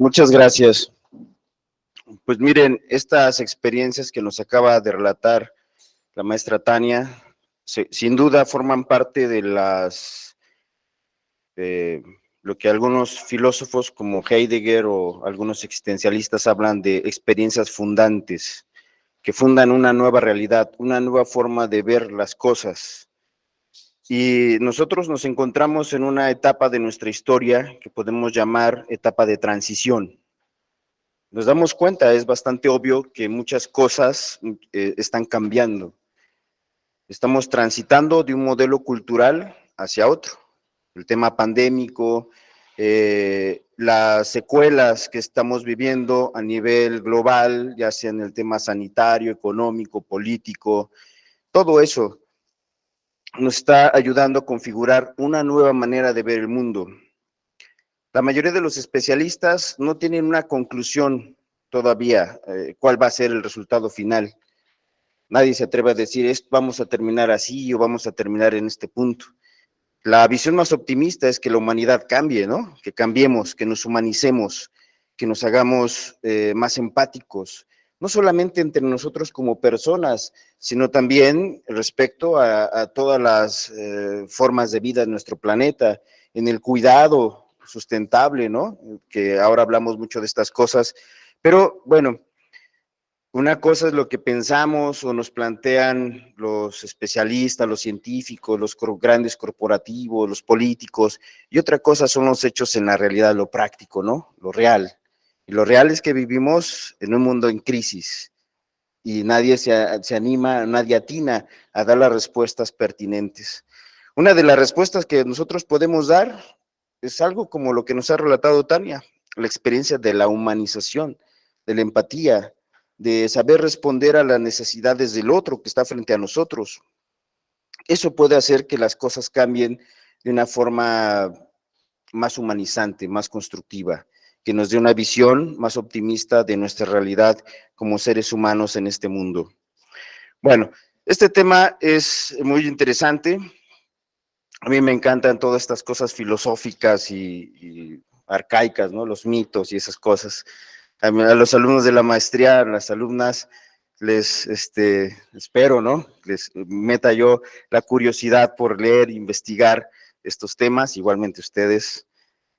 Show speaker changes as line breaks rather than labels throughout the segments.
Muchas gracias. Pues miren, estas experiencias que nos acaba de relatar la maestra Tania, sin duda forman parte de lo que algunos filósofos como Heidegger o algunos existencialistas hablan de experiencias fundantes, que fundan una nueva realidad, una nueva forma de ver las cosas. Y nosotros nos encontramos en una etapa de nuestra historia que podemos llamar etapa de transición. Nos damos cuenta, es bastante obvio que muchas cosas están cambiando. Estamos transitando de un modelo cultural hacia otro. El tema pandémico, las secuelas que estamos viviendo a nivel global, ya sea en el tema sanitario, económico, político, todo eso nos está ayudando a configurar una nueva manera de ver el mundo. La mayoría de los especialistas no tienen una conclusión todavía, cuál va a ser el resultado final. Nadie se atreve a decir, vamos a terminar así o vamos a terminar en este punto. La visión más optimista es que la humanidad cambie, ¿no? Que cambiemos, que nos humanicemos, que nos hagamos más empáticos, no solamente entre nosotros como personas, sino también respecto a todas las formas de vida en nuestro planeta, en el cuidado sustentable, ¿no? Que ahora hablamos mucho de estas cosas, pero bueno, una cosa es lo que pensamos o nos plantean los especialistas, los científicos, los grandes corporativos, los políticos, y otra cosa son los hechos en la realidad, lo práctico, ¿no? Lo real. Y lo real es que vivimos en un mundo en crisis y nadie se anima, nadie atina a dar las respuestas pertinentes. Una de las respuestas que nosotros podemos dar es algo como lo que nos ha relatado Tania, la experiencia de la humanización, de la empatía, de saber responder a las necesidades del otro que está frente a nosotros. Eso puede hacer que las cosas cambien de una forma más humanizante, más constructiva, que nos dé una visión más optimista de nuestra realidad como seres humanos en este mundo. Bueno, este tema es muy interesante. A mí me encantan todas estas cosas filosóficas y arcaicas, ¿no? Los mitos y esas cosas. A los alumnos de la maestría, a las alumnas, les espero, ¿no? Les meta yo la curiosidad por leer, investigar estos temas, igualmente ustedes.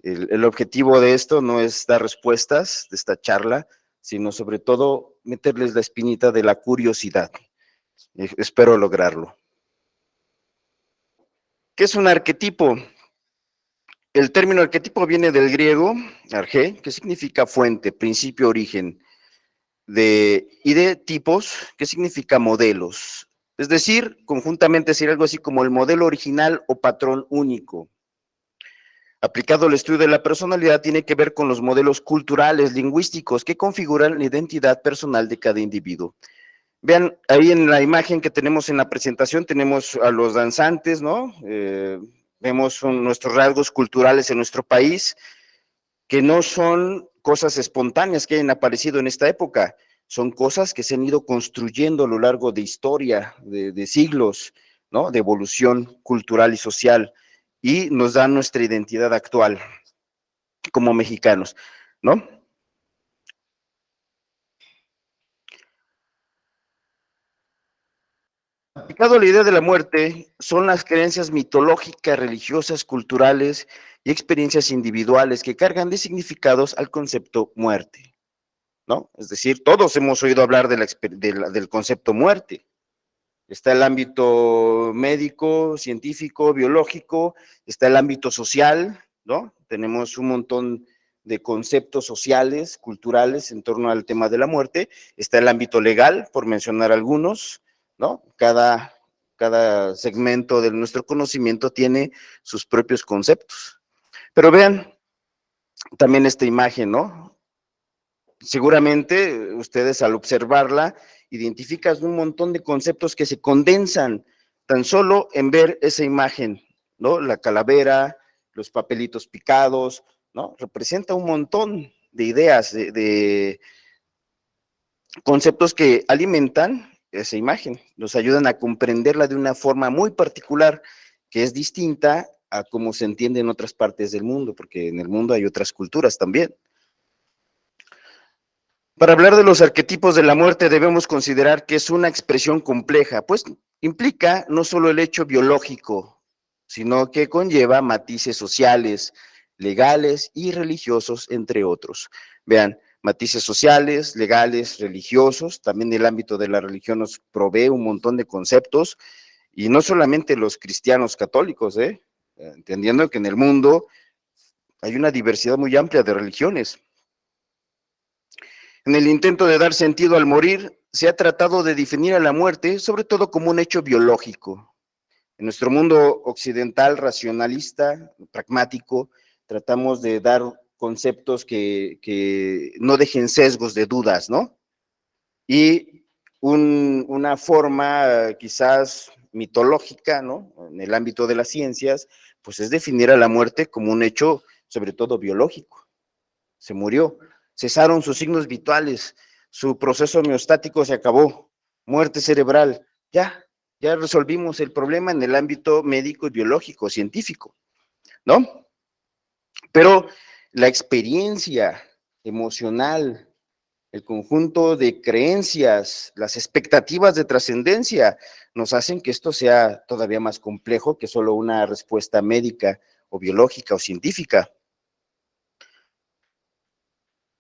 El objetivo de esto no es dar respuestas de esta charla, sino sobre todo meterles la espinita de la curiosidad. Espero lograrlo. ¿Qué es un arquetipo? El término arquetipo viene del griego, arge, que significa fuente, principio, origen, y de tipos, que significa modelos. Es decir, conjuntamente sería algo así como el modelo original o patrón único. Aplicado al estudio de la personalidad, tiene que ver con los modelos culturales, lingüísticos, que configuran la identidad personal de cada individuo. Vean, ahí en la imagen que tenemos en la presentación, tenemos a los danzantes, ¿no? Vemos nuestros rasgos culturales en nuestro país, que no son cosas espontáneas que hayan aparecido en esta época, son cosas que se han ido construyendo a lo largo de historia, de siglos, ¿no? De evolución cultural y social, y nos dan nuestra identidad actual como mexicanos, ¿no? Aplicado a la idea de la muerte, son las creencias mitológicas, religiosas, culturales y experiencias individuales que cargan de significados al concepto muerte, ¿no? Es decir, todos hemos oído hablar del concepto muerte. Está el ámbito médico, científico, biológico, está el ámbito social, ¿no? Tenemos un montón de conceptos sociales, culturales en torno al tema de la muerte. Está el ámbito legal, por mencionar algunos, ¿no? Cada segmento de nuestro conocimiento tiene sus propios conceptos. Pero vean también esta imagen, ¿no? Seguramente ustedes al observarla identifican un montón de conceptos que se condensan tan solo en ver esa imagen, ¿no? La calavera, los papelitos picados, ¿no? Representa un montón de ideas, de conceptos que alimentan esa imagen, nos ayudan a comprenderla de una forma muy particular, que es distinta a cómo se entiende en otras partes del mundo, porque en el mundo hay otras culturas también. Para hablar de los arquetipos de la muerte debemos considerar que es una expresión compleja, pues implica no solo el hecho biológico, sino que conlleva matices sociales, legales y religiosos, entre otros. Vean, matices sociales, legales, religiosos, también el ámbito de la religión nos provee un montón de conceptos, y no solamente los cristianos católicos, entendiendo que en el mundo hay una diversidad muy amplia de religiones. En el intento de dar sentido al morir, se ha tratado de definir a la muerte, sobre todo como un hecho biológico. En nuestro mundo occidental, racionalista, pragmático, tratamos de dar conceptos que no dejen sesgos de dudas, ¿no? Y una forma quizás mitológica, ¿no? En el ámbito de las ciencias, pues es definir a la muerte como un hecho, sobre todo biológico. Se murió, cesaron sus signos vitales, su proceso homeostático se acabó, muerte cerebral, ya resolvimos el problema en el ámbito médico y biológico, científico, ¿no? Pero la experiencia emocional, el conjunto de creencias, las expectativas de trascendencia, nos hacen que esto sea todavía más complejo que solo una respuesta médica o biológica o científica.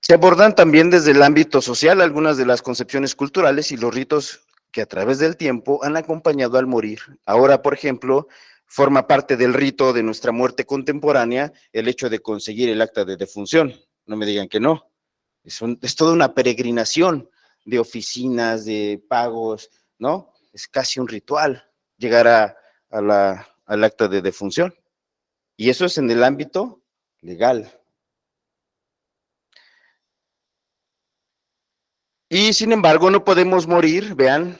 Se abordan también desde el ámbito social algunas de las concepciones culturales y los ritos que a través del tiempo han acompañado al morir. Ahora, por ejemplo, forma parte del rito de nuestra muerte contemporánea el hecho de conseguir el acta de defunción. No me digan que no. Es toda una peregrinación de oficinas, de pagos, ¿no? Es casi un ritual llegar al acta de defunción. Y eso es en el ámbito legal. Y sin embargo, no podemos morir, vean,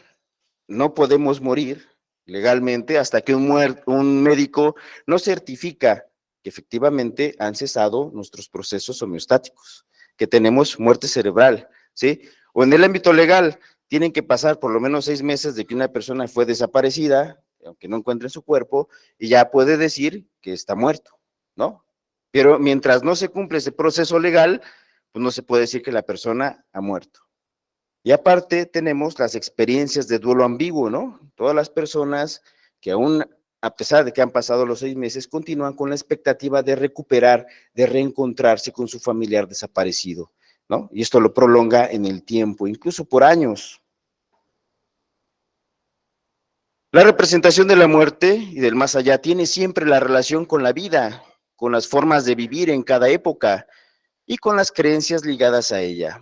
no podemos morir legalmente hasta que un médico nos certifica que efectivamente han cesado nuestros procesos homeostáticos, que tenemos muerte cerebral, ¿sí? O en el ámbito legal, tienen que pasar por lo menos 6 meses de que una persona fue desaparecida, aunque no encuentren su cuerpo, y ya puede decir que está muerto, ¿no? Pero mientras no se cumple ese proceso legal, pues no se puede decir que la persona ha muerto. Y aparte tenemos las experiencias de duelo ambiguo, ¿no? Todas las personas que aún, a pesar de que han pasado los 6 meses, continúan con la expectativa de recuperar, de reencontrarse con su familiar desaparecido, ¿no? Y esto lo prolonga en el tiempo, incluso por años. La representación de la muerte y del más allá tiene siempre la relación con la vida, con las formas de vivir en cada época y con las creencias ligadas a ella.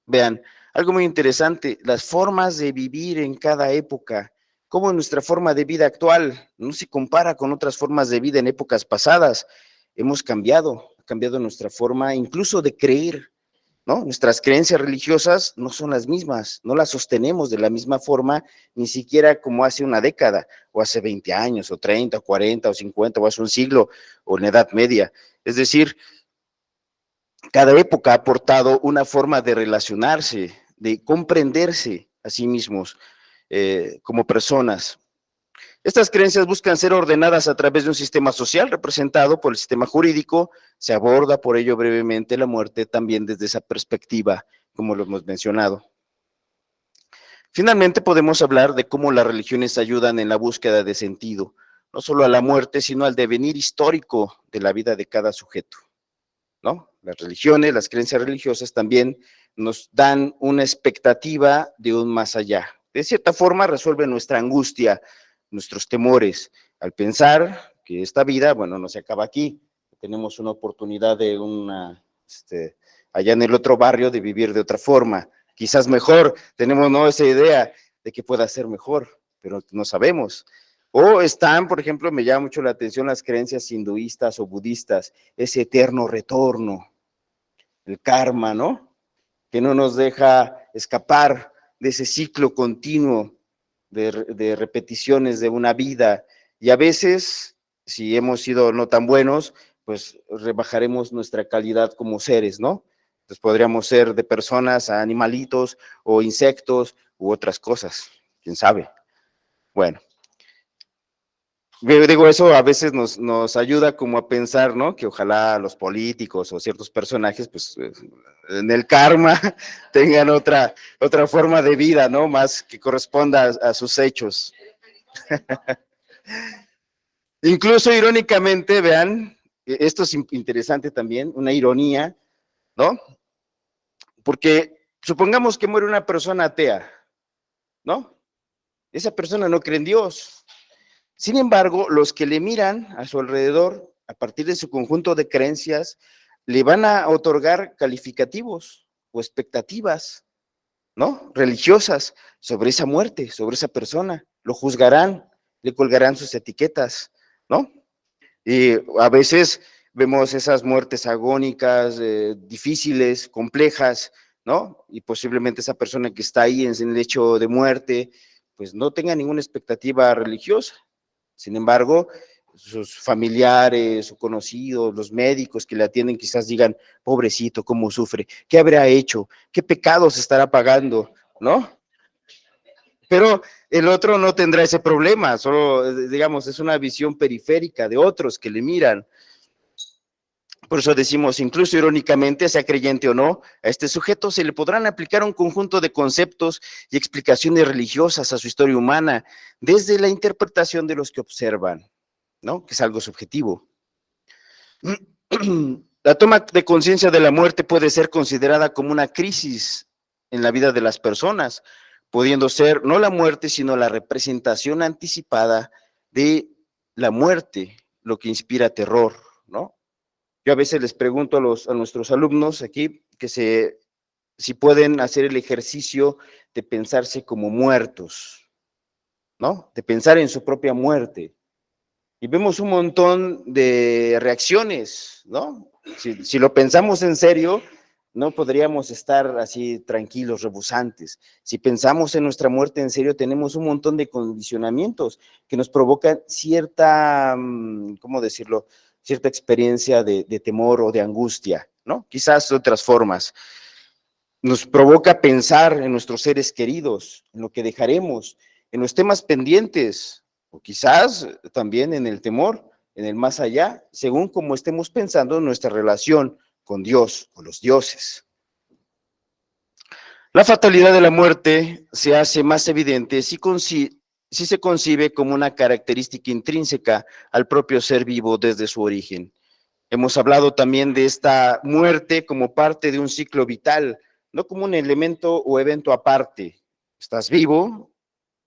Vean, algo muy interesante, las formas de vivir en cada época, cómo nuestra forma de vida actual no se compara con otras formas de vida en épocas pasadas. Hemos cambiado, ha cambiado nuestra forma incluso de creer, ¿no? Nuestras creencias religiosas no son las mismas, no las sostenemos de la misma forma, ni siquiera como hace una década, o hace 20 años, o 30, o 40, o 50, o hace un siglo, o en la Edad Media. Es decir, cada época ha aportado una forma de relacionarse, de comprenderse a sí mismos como personas. Estas creencias buscan ser ordenadas a través de un sistema social representado por el sistema jurídico. Se aborda por ello brevemente la muerte también desde esa perspectiva, como lo hemos mencionado. Finalmente podemos hablar de cómo las religiones ayudan en la búsqueda de sentido, no solo a la muerte, sino al devenir histórico de la vida de cada sujeto, ¿no? Las religiones, las creencias religiosas también nos dan una expectativa de un más allá. De cierta forma resuelve nuestra angustia, nuestros temores, al pensar que esta vida, bueno, no se acaba aquí, tenemos una oportunidad de allá en el otro barrio de vivir de otra forma, quizás mejor, tenemos no esa idea de que pueda ser mejor, pero no sabemos. O están, por ejemplo, me llama mucho la atención las creencias hinduistas o budistas, ese eterno retorno, el karma, ¿no? Que no nos deja escapar de ese ciclo continuo de repeticiones de una vida. Y a veces, si hemos sido no tan buenos, pues rebajaremos nuestra calidad como seres, ¿no? Entonces podríamos ser de personas a animalitos o insectos u otras cosas, quién sabe. Bueno. Digo, eso a veces nos ayuda como a pensar, ¿no? Que ojalá los políticos o ciertos personajes, pues, en el karma tengan otra forma de vida, ¿no? Más que corresponda a sus hechos. Incluso irónicamente, vean, esto es interesante también, una ironía, ¿no? Porque supongamos que muere una persona atea, ¿no? Esa persona no cree en Dios. Sin embargo, los que le miran a su alrededor, a partir de su conjunto de creencias, le van a otorgar calificativos o expectativas, ¿no? Religiosas sobre esa muerte, sobre esa persona. Lo juzgarán, le colgarán sus etiquetas, ¿no? Y a veces vemos esas muertes agónicas, difíciles, complejas, ¿no? Y posiblemente esa persona que está ahí en el lecho de muerte, pues no tenga ninguna expectativa religiosa. Sin embargo, sus familiares o conocidos, los médicos que le atienden, quizás digan, pobrecito, cómo sufre, qué habrá hecho, qué pecados estará pagando, ¿no? Pero el otro no tendrá ese problema, solo, digamos, es una visión periférica de otros que le miran. Por eso decimos, incluso irónicamente, sea creyente o no, a este sujeto se le podrán aplicar un conjunto de conceptos y explicaciones religiosas a su historia humana, desde la interpretación de los que observan, ¿no? Que es algo subjetivo. La toma de conciencia de la muerte puede ser considerada como una crisis en la vida de las personas, pudiendo ser no la muerte, sino la representación anticipada de la muerte, lo que inspira terror, ¿no? Yo a veces les pregunto a nuestros alumnos aquí si pueden hacer el ejercicio de pensarse como muertos, ¿no? De pensar en su propia muerte. Y vemos un montón de reacciones, ¿no? Si lo pensamos en serio, no podríamos estar así tranquilos, rebusantes. Si pensamos en nuestra muerte en serio, tenemos un montón de condicionamientos que nos provocan cierta, ¿cómo decirlo? Cierta experiencia de temor o de angustia, ¿no? Quizás de otras formas. Nos provoca pensar en nuestros seres queridos, en lo que dejaremos, en los temas pendientes, o quizás también en el temor, en el más allá, según como estemos pensando en nuestra relación con Dios, con los dioses. La fatalidad de la muerte se hace más evidente si se concibe como una característica intrínseca al propio ser vivo desde su origen. Hemos hablado también de esta muerte como parte de un ciclo vital, no como un elemento o evento aparte. Estás vivo,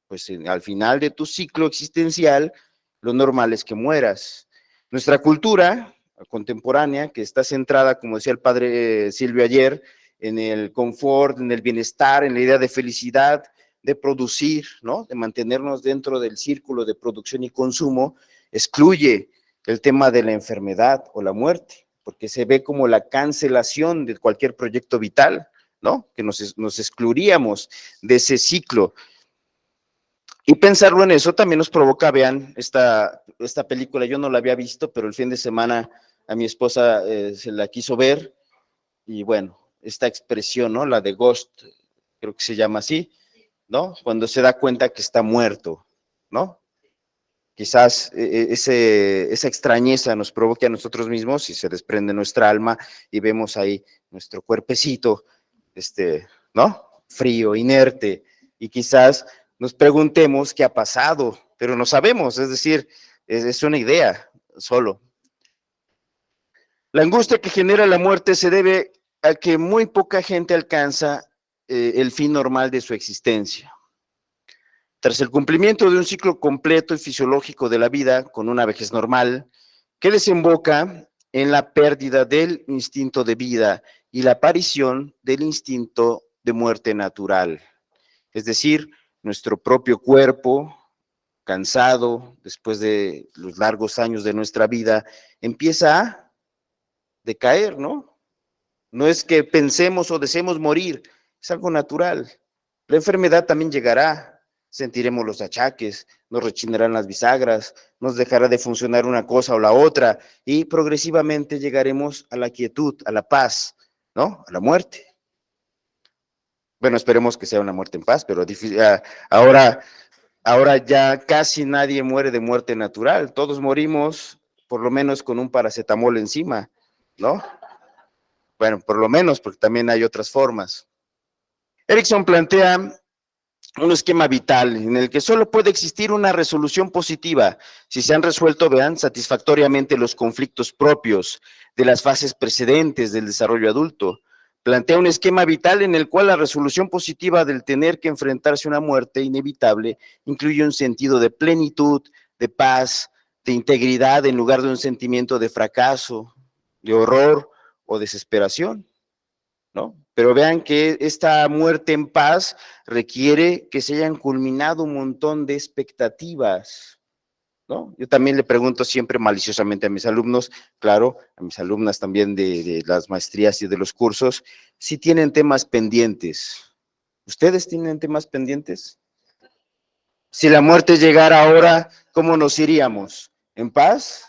pues al final de tu ciclo existencial, lo normal es que mueras. Nuestra cultura contemporánea, que está centrada, como decía el padre Silvio ayer, en el confort, en el bienestar, en la idea de felicidad, de producir, ¿no? De mantenernos dentro del círculo de producción y consumo, excluye el tema de la enfermedad o la muerte, porque se ve como la cancelación de cualquier proyecto vital, ¿no? Que nos excluiríamos de ese ciclo. Y pensarlo en eso también nos provoca, vean, esta película, yo no la había visto, pero el fin de semana a mi esposa se la quiso ver, y bueno, esta expresión, ¿no? La de Ghost, creo que se llama así, ¿no? Cuando se da cuenta que está muerto, ¿no? Quizás esa extrañeza nos provoque a nosotros mismos y se desprende nuestra alma y vemos ahí nuestro cuerpecito, ¿no? Frío, inerte, y quizás nos preguntemos qué ha pasado, pero no sabemos, es decir, es una idea solo. La angustia que genera la muerte se debe a que muy poca gente alcanza el fin normal de su existencia. Tras el cumplimiento de un ciclo completo y fisiológico de la vida con una vejez normal, que desemboca en la pérdida del instinto de vida y la aparición del instinto de muerte natural. Es decir, nuestro propio cuerpo, cansado después de los largos años de nuestra vida, empieza a decaer, ¿no? No es que pensemos o deseemos morir, es algo natural. La enfermedad también llegará, sentiremos los achaques, nos rechinarán las bisagras, nos dejará de funcionar una cosa o la otra y progresivamente llegaremos a la quietud, a la paz, ¿no? A la muerte. Bueno, esperemos que sea una muerte en paz, pero ahora Ahora ya casi nadie muere de muerte natural, todos morimos por lo menos con un paracetamol encima, ¿no? Bueno, por lo menos, porque también hay otras formas. Erickson plantea un esquema vital en el que solo puede existir una resolución positiva si se han resuelto, vean, satisfactoriamente los conflictos propios de las fases precedentes del desarrollo adulto. Plantea un esquema vital en el cual la resolución positiva del tener que enfrentarse a una muerte inevitable incluye un sentido de plenitud, de paz, de integridad en lugar de un sentimiento de fracaso, de horror o desesperación, ¿no? Pero vean que esta muerte en paz requiere que se hayan culminado un montón de expectativas, ¿no? Yo también le pregunto siempre maliciosamente a mis alumnos, claro, a mis alumnas también de las maestrías y de los cursos, si tienen temas pendientes. ¿Ustedes tienen temas pendientes? Si la muerte llegara ahora, ¿cómo nos iríamos? ¿En paz?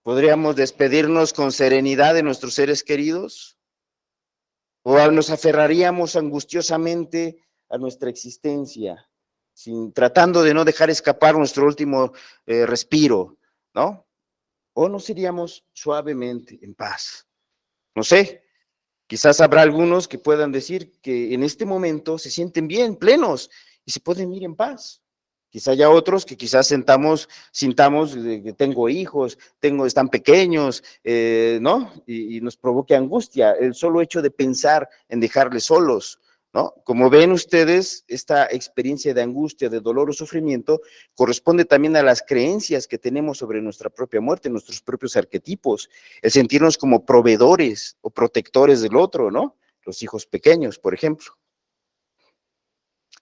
¿Podríamos despedirnos con serenidad de nuestros seres queridos? ¿O nos aferraríamos angustiosamente a nuestra existencia, tratando de no dejar escapar nuestro último respiro, ¿no? ¿O nos iríamos suavemente, en paz? No sé, quizás habrá algunos que puedan decir que en este momento se sienten bien, plenos, y se pueden ir en paz. Quizá haya otros que quizás sintamos que tengo hijos, están pequeños, ¿no? Y nos provoque angustia el solo hecho de pensar en dejarles solos, ¿no? Como ven ustedes, esta experiencia de angustia, de dolor o sufrimiento corresponde también a las creencias que tenemos sobre nuestra propia muerte, nuestros propios arquetipos, el sentirnos como proveedores o protectores del otro, ¿no? Los hijos pequeños, por ejemplo.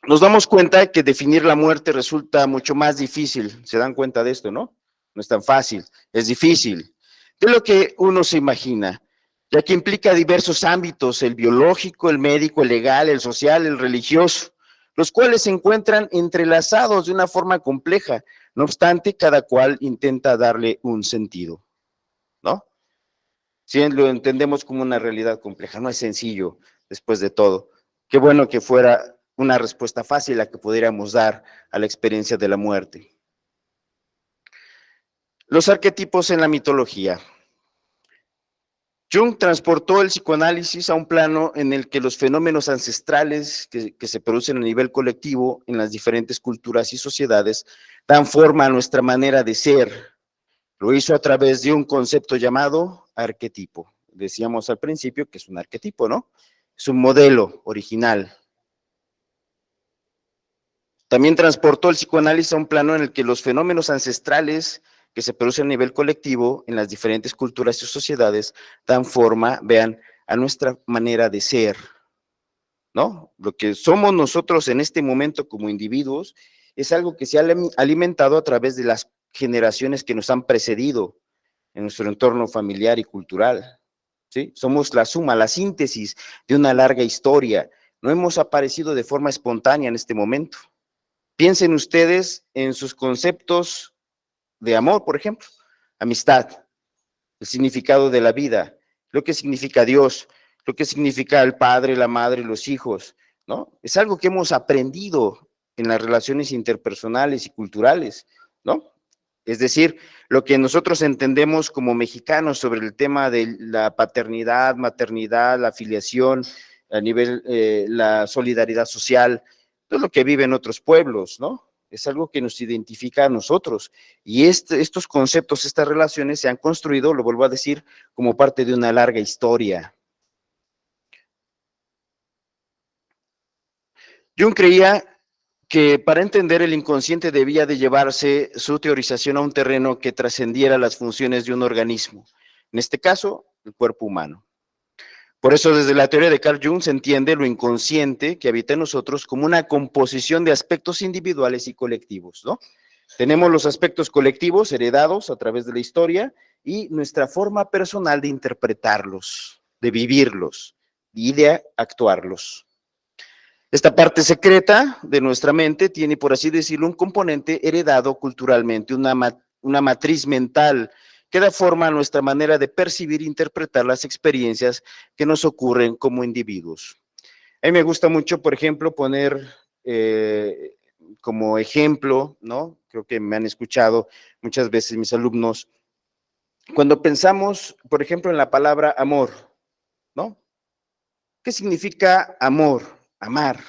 Nos damos cuenta que definir la muerte resulta mucho más difícil. ¿Se dan cuenta de esto, no? No es tan fácil, es difícil. De lo que uno se imagina, ya que implica diversos ámbitos, el biológico, el médico, el legal, el social, el religioso, los cuales se encuentran entrelazados de una forma compleja. No obstante, cada cual intenta darle un sentido, ¿no? Si lo entendemos como una realidad compleja, no es sencillo, después de todo. Qué bueno que fuera una respuesta fácil a que pudiéramos dar a la experiencia de la muerte. Los arquetipos en la mitología. Jung transportó el psicoanálisis a un plano en el que los fenómenos ancestrales que se producen a nivel colectivo en las diferentes culturas y sociedades dan forma a nuestra manera de ser. Lo hizo a través de un concepto llamado arquetipo. Decíamos al principio que es un arquetipo, ¿no? Es un modelo original. También transportó el psicoanálisis a un plano en el que los fenómenos ancestrales que se producen a nivel colectivo en las diferentes culturas y sociedades dan forma, vean, a nuestra manera de ser, ¿no? Lo que somos nosotros en este momento como individuos es algo que se ha alimentado a través de las generaciones que nos han precedido en nuestro entorno familiar y cultural, ¿sí? Somos la suma, la síntesis de una larga historia. No hemos aparecido de forma espontánea en este momento. Piensen ustedes en sus conceptos de amor, por ejemplo, amistad, el significado de la vida, lo que significa Dios, lo que significa el padre, la madre, los hijos, ¿no? Es algo que hemos aprendido en las relaciones interpersonales y culturales, ¿no? Es decir, lo que nosotros entendemos como mexicanos sobre el tema de la paternidad, maternidad, la afiliación, a nivel, la solidaridad social, todo lo que vive en otros pueblos, ¿no? Es algo que nos identifica a nosotros. Y estos conceptos, estas relaciones se han construido, lo vuelvo a decir, como parte de una larga historia. Jung creía que para entender el inconsciente debía de llevarse su teorización a un terreno que trascendiera las funciones de un organismo, en este caso, el cuerpo humano. Por eso, desde la teoría de Carl Jung se entiende lo inconsciente que habita en nosotros como una composición de aspectos individuales y colectivos, ¿no? Tenemos los aspectos colectivos heredados a través de la historia y nuestra forma personal de interpretarlos, de vivirlos y de actuarlos. Esta parte secreta de nuestra mente tiene, por así decirlo, un componente heredado culturalmente, una matriz mental que da forma a nuestra manera de percibir e interpretar las experiencias que nos ocurren como individuos. A mí me gusta mucho, por ejemplo, poner como ejemplo, ¿no? Creo que me han escuchado muchas veces mis alumnos, cuando pensamos, por ejemplo, en la palabra amor, ¿no? ¿Qué significa amor? Amar.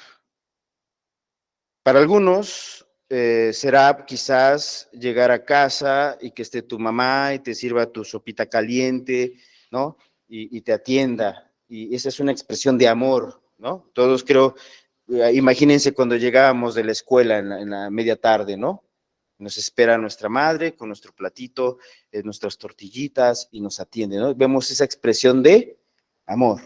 Para algunos será quizás llegar a casa y que esté tu mamá y te sirva tu sopita caliente, ¿no? Y te atienda. Y esa es una expresión de amor, ¿no? Todos creo, imagínense cuando llegábamos de la escuela en la media tarde, ¿no? Nos espera nuestra madre con nuestro platito, nuestras tortillitas y nos atiende, ¿no? Vemos esa expresión de amor.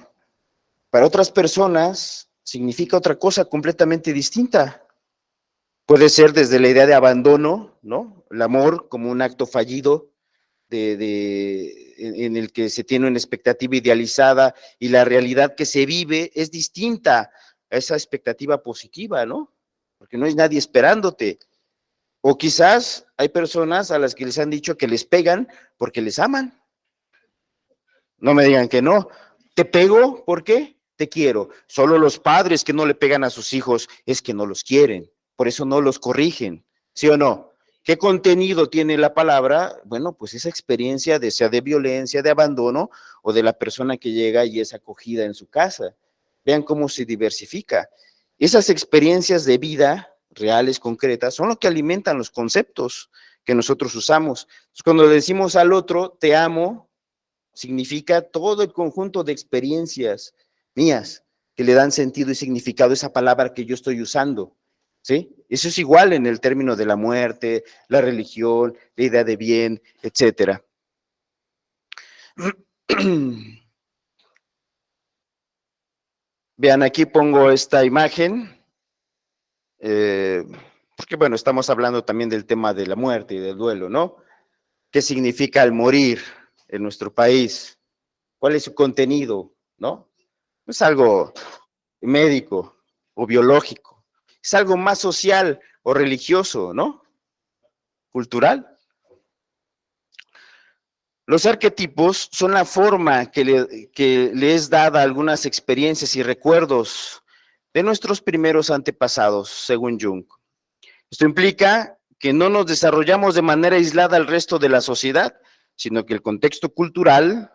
Para otras personas significa otra cosa completamente distinta. Puede ser desde la idea de abandono, ¿no? El amor como un acto fallido en el que se tiene una expectativa idealizada y la realidad que se vive es distinta a esa expectativa positiva, ¿no? Porque no hay nadie esperándote. O quizás hay personas a las que les han dicho que les pegan porque les aman. No me digan que no. Te pego, ¿por qué? Te quiero. Solo los padres que no le pegan a sus hijos es que no los quieren. Por eso no los corrigen. ¿Sí o no? ¿Qué contenido tiene la palabra? Bueno, pues esa experiencia de sea de violencia, de abandono o de la persona que llega y es acogida en su casa. Vean cómo se diversifica. Esas experiencias de vida reales, concretas, son lo que alimentan los conceptos que nosotros usamos. Entonces, cuando decimos al otro, te amo, significa todo el conjunto de experiencias mías que le dan sentido y significado a esa palabra que yo estoy usando, ¿sí? Eso es igual en el término de la muerte, la religión, la idea de bien, etcétera. Vean, aquí pongo esta imagen, porque bueno, estamos hablando también del tema de la muerte y del duelo, ¿no? ¿Qué significa el morir en nuestro país? ¿Cuál es su contenido, no? No es algo médico o biológico, es algo más social o religioso, ¿no? Cultural. Los arquetipos son la forma que le es dada a algunas experiencias y recuerdos de nuestros primeros antepasados, según Jung. Esto implica que no nos desarrollamos de manera aislada al resto de la sociedad, sino que el contexto cultural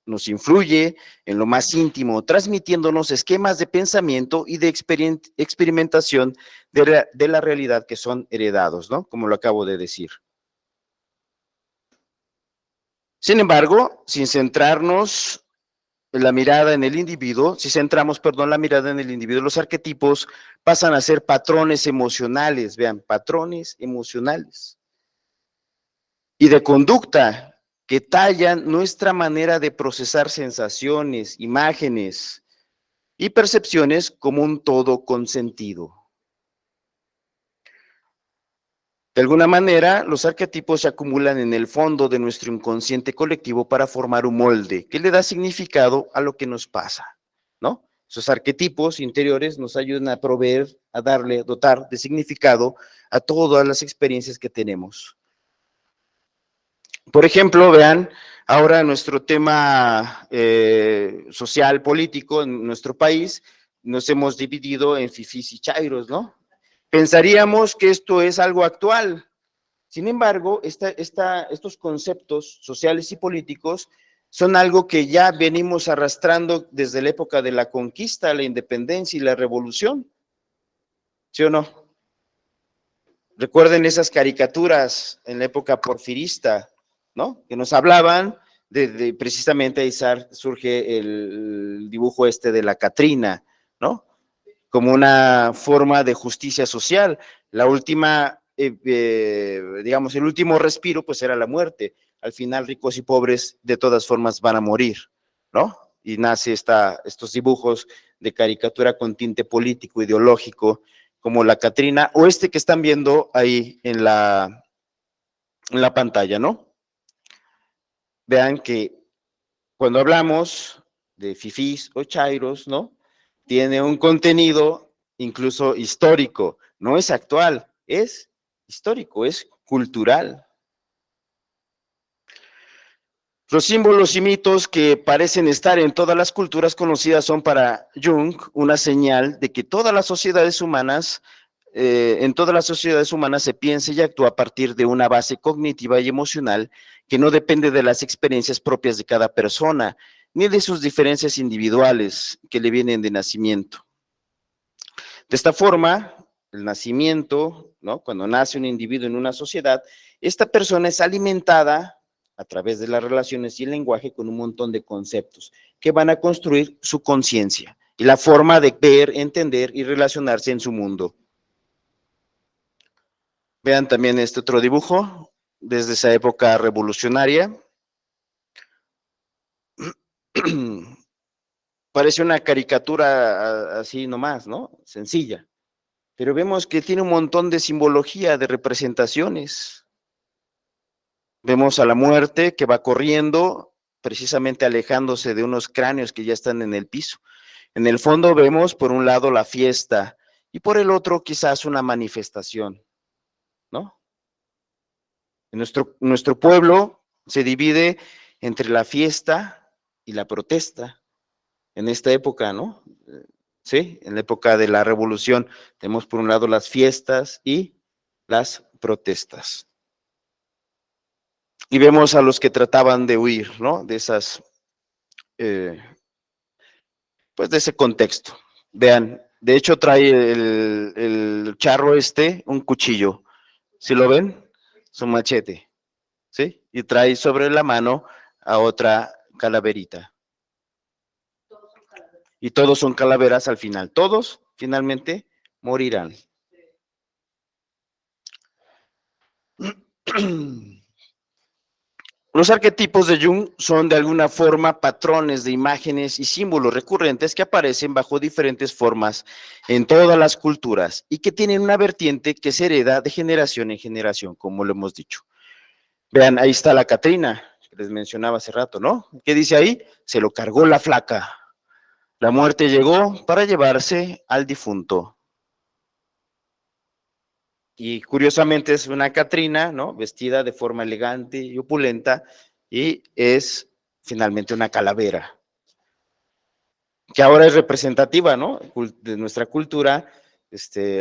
nos influye en lo más íntimo, transmitiéndonos esquemas de pensamiento y de experimentación de la realidad que son heredados, ¿no? Como lo acabo de decir. Sin embargo, sin centrarnos la mirada en el individuo, si centramos, perdón, la mirada en el individuo, los arquetipos pasan a ser patrones emocionales, vean, patrones emocionales y de conducta que tallan nuestra manera de procesar sensaciones, imágenes y percepciones como un todo con sentido. De alguna manera, los arquetipos se acumulan en el fondo de nuestro inconsciente colectivo para formar un molde que le da significado a lo que nos pasa, ¿no? Esos arquetipos interiores nos ayudan a proveer, a darle, dotar de significado a todas las experiencias que tenemos. Por ejemplo, vean, ahora nuestro tema social, político en nuestro país, nos hemos dividido en fifís y chairos, ¿no? Pensaríamos que esto es algo actual. Sin embargo, estos conceptos sociales y políticos son algo que ya venimos arrastrando desde la época de la conquista, la independencia y la revolución. ¿Sí o no? Recuerden esas caricaturas en la época porfirista, ¿no? Que nos hablaban precisamente ahí surge el dibujo este de la Catrina, ¿no? Como una forma de justicia social. La última, digamos, el último respiro, pues era la muerte. Al final, ricos y pobres, de todas formas, van a morir, ¿no? Y nace estos dibujos de caricatura con tinte político, ideológico, como la Catrina, o este que están viendo ahí en la pantalla, ¿no? Vean que cuando hablamos de fifís o chairos, ¿no? Tiene un contenido incluso histórico, no es actual, es histórico, es cultural. Los símbolos y mitos que parecen estar en todas las culturas conocidas son para Jung una señal de que todas las sociedades humanas en todas las sociedades humanas se piensa y actúa a partir de una base cognitiva y emocional que no depende de las experiencias propias de cada persona, ni de sus diferencias individuales que le vienen de nacimiento. De esta forma, el nacimiento, ¿no? Cuando nace un individuo en una sociedad, esta persona es alimentada a través de las relaciones y el lenguaje con un montón de conceptos que van a construir su conciencia y la forma de ver, entender y relacionarse en su mundo. Vean también este otro dibujo, desde esa época revolucionaria. Parece una caricatura así nomás, ¿no? Sencilla. Pero vemos que tiene un montón de simbología, de representaciones. Vemos a la muerte que va corriendo, precisamente alejándose de unos cráneos que ya están en el piso. En el fondo vemos por un lado la fiesta y por el otro quizás una manifestación, ¿no? En nuestro pueblo se divide entre la fiesta y la protesta. En esta época, ¿no? Sí, en la época de la revolución tenemos por un lado las fiestas y las protestas. Y vemos a los que trataban de huir, ¿no? De esas, pues de ese contexto. Vean, de hecho trae el charro un cuchillo. ¿Sí lo ven? Su machete, ¿sí? Y trae sobre la mano a otra calaverita. Y todos son calaveras al final. Todos finalmente morirán. Los arquetipos de Jung son de alguna forma patrones de imágenes y símbolos recurrentes que aparecen bajo diferentes formas en todas las culturas y que tienen una vertiente que se hereda de generación en generación, como lo hemos dicho. Vean, ahí está la Catrina, que les mencionaba hace rato, ¿no? ¿Qué dice ahí? Se lo cargó la flaca. La muerte llegó para llevarse al difunto. Y curiosamente es una Catrina, ¿no? Vestida de forma elegante y opulenta, y es finalmente una calavera, que ahora es representativa, ¿no? De nuestra cultura.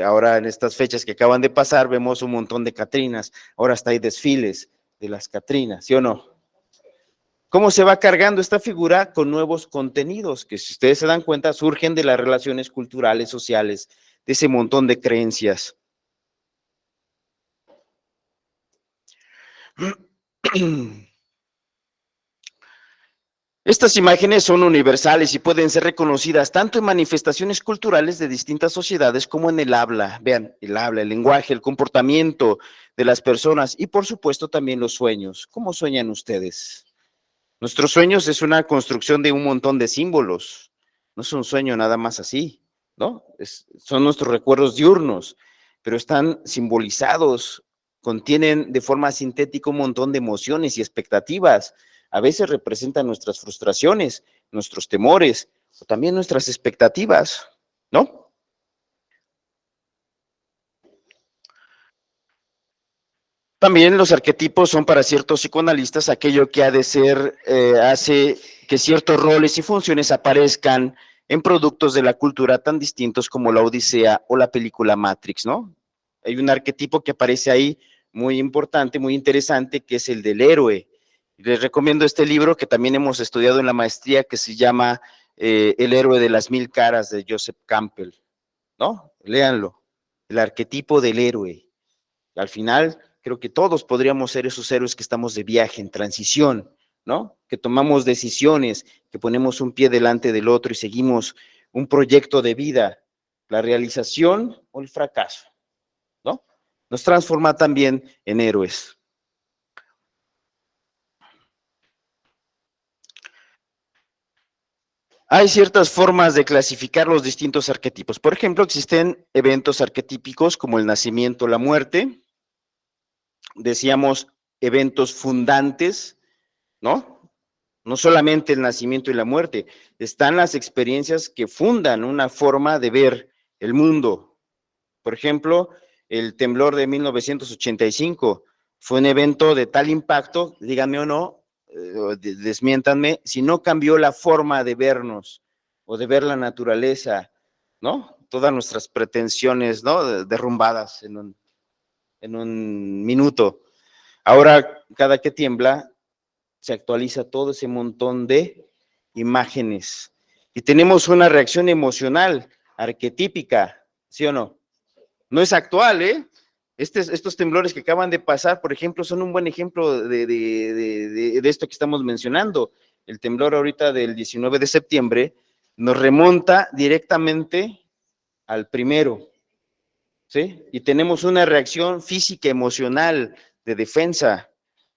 Ahora en estas fechas que acaban de pasar vemos un montón de Catrinas, ahora hasta hay desfiles de las Catrinas, ¿sí o no? ¿Cómo se va cargando esta figura? Con nuevos contenidos, que si ustedes se dan cuenta surgen de las relaciones culturales, sociales, de ese montón de creencias. Estas imágenes son universales y pueden ser reconocidas tanto en manifestaciones culturales de distintas sociedades como en el habla. Vean, el habla, el lenguaje, el comportamiento de las personas y por supuesto también los sueños. ¿Cómo sueñan ustedes? Nuestros sueños es una construcción de un montón de símbolos. No es un sueño nada más así, ¿no? Son nuestros recuerdos diurnos, pero están simbolizados, contienen de forma sintética un montón de emociones y expectativas. A veces representan nuestras frustraciones, nuestros temores, o también nuestras expectativas, ¿no? También los arquetipos son para ciertos psicoanalistas aquello que ha de ser, hace que ciertos roles y funciones aparezcan en productos de la cultura tan distintos como la Odisea o la película Matrix, ¿no? Hay un arquetipo que aparece ahí muy importante, muy interesante, que es el del héroe. Les recomiendo este libro que también hemos estudiado en la maestría, que se llama El héroe de las mil caras, de Joseph Campbell, ¿no? Léanlo, el arquetipo del héroe. Al final, creo que todos podríamos ser esos héroes que estamos de viaje, en transición, ¿no? Que tomamos decisiones, que ponemos un pie delante del otro y seguimos un proyecto de vida, la realización o el fracaso, ¿no? Nos transforma también en héroes. Hay ciertas formas de clasificar los distintos arquetipos. Por ejemplo, existen eventos arquetípicos como el nacimiento, la muerte. Decíamos eventos fundantes, ¿no? No solamente el nacimiento y la muerte, están las experiencias que fundan una forma de ver el mundo. Por ejemplo, el temblor de 1985 fue un evento de tal impacto, díganme o no, desmiéntanme, si no cambió la forma de vernos o de ver la naturaleza, ¿no? Todas nuestras pretensiones, ¿no? Derrumbadas en un minuto. Ahora, cada que tiembla, se actualiza todo ese montón de imágenes. Y tenemos una reacción emocional arquetípica, ¿sí o no? No es actual, ¿eh? Estos temblores que acaban de pasar, por ejemplo, son un buen ejemplo de esto que estamos mencionando. El temblor ahorita del 19 de septiembre nos remonta directamente al primero, ¿sí? Y tenemos una reacción física, emocional, de defensa,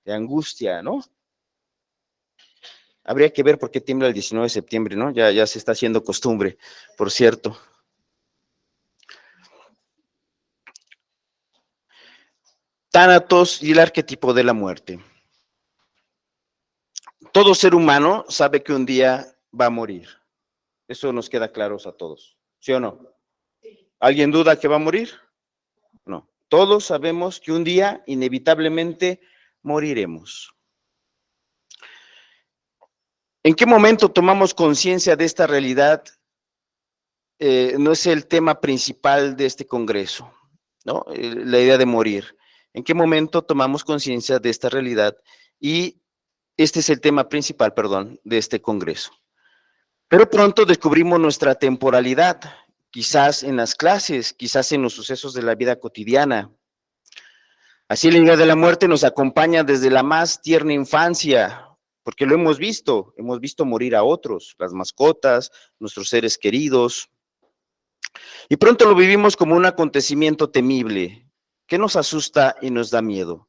de angustia, ¿no? Habría que ver por qué tiembla el 19 de septiembre, ¿no? Ya se está haciendo costumbre, por cierto. Tánatos y el arquetipo de la muerte. Todo ser humano sabe que un día va a morir. Eso nos queda claro a todos, ¿sí o no? ¿Alguien duda que va a morir? No. Todos sabemos que un día inevitablemente moriremos. ¿En qué momento tomamos conciencia de esta realidad? No es el tema principal de este congreso, ¿no? La idea de morir. ¿En qué momento tomamos conciencia de esta realidad? Y este es el tema principal, perdón, de este congreso. Pero pronto descubrimos nuestra temporalidad, quizás en las clases, quizás en los sucesos de la vida cotidiana. Así la idea de la muerte nos acompaña desde la más tierna infancia, porque lo hemos visto morir a otros, las mascotas, nuestros seres queridos, y pronto lo vivimos como un acontecimiento temible, que nos asusta y nos da miedo.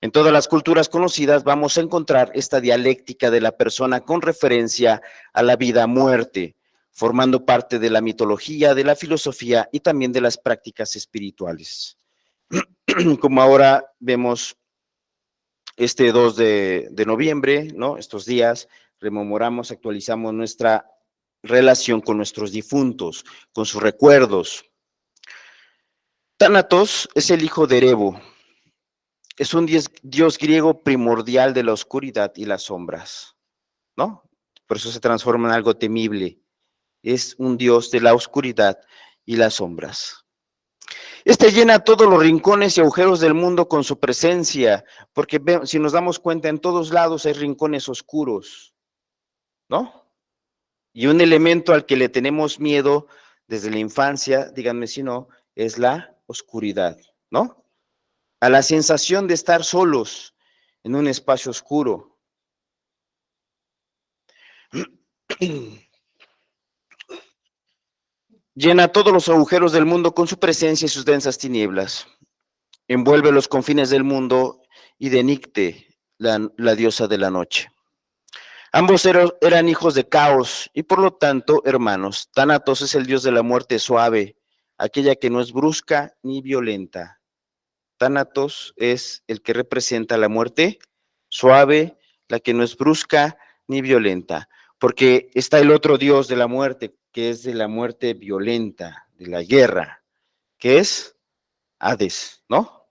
En todas las culturas conocidas vamos a encontrar esta dialéctica de la persona con referencia a la vida-muerte, formando parte de la mitología, de la filosofía y también de las prácticas espirituales. Como ahora vemos este 2 de noviembre, ¿no? Estos días rememoramos, actualizamos nuestra relación con nuestros difuntos, con sus recuerdos. Tánatos es el hijo de Erebo, es un dios griego primordial de la oscuridad y las sombras, ¿no? Por eso se transforma en algo temible. Es un dios de la oscuridad y las sombras. Este llena todos los rincones y agujeros del mundo con su presencia, porque si nos damos cuenta, en todos lados hay rincones oscuros, ¿no? Y un elemento al que le tenemos miedo desde la infancia, díganme si no, es la oscuridad, ¿no? A la sensación de estar solos en un espacio oscuro. Llena todos los agujeros del mundo con su presencia y sus densas tinieblas. Envuelve los confines del mundo y de Nicte, la diosa de la noche. Ambos eran hijos de Caos y por lo tanto hermanos. Tánatos es el dios de la muerte suave, aquella que no es brusca ni violenta. Tánatos es el que representa la muerte suave, la que no es brusca ni violenta, porque está el otro dios de la muerte, que es de la muerte violenta, de la guerra, que es Hades, ¿no?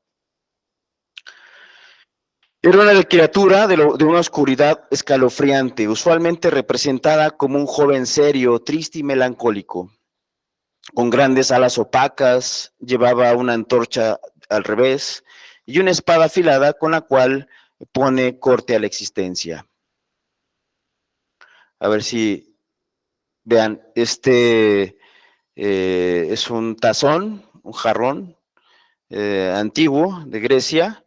Era una criatura de una oscuridad escalofriante, usualmente representada como un joven serio, triste y melancólico, con grandes alas opacas, llevaba una antorcha al revés y una espada afilada con la cual pone corte a la existencia. A ver si vean, es un tazón, un jarrón antiguo de Grecia,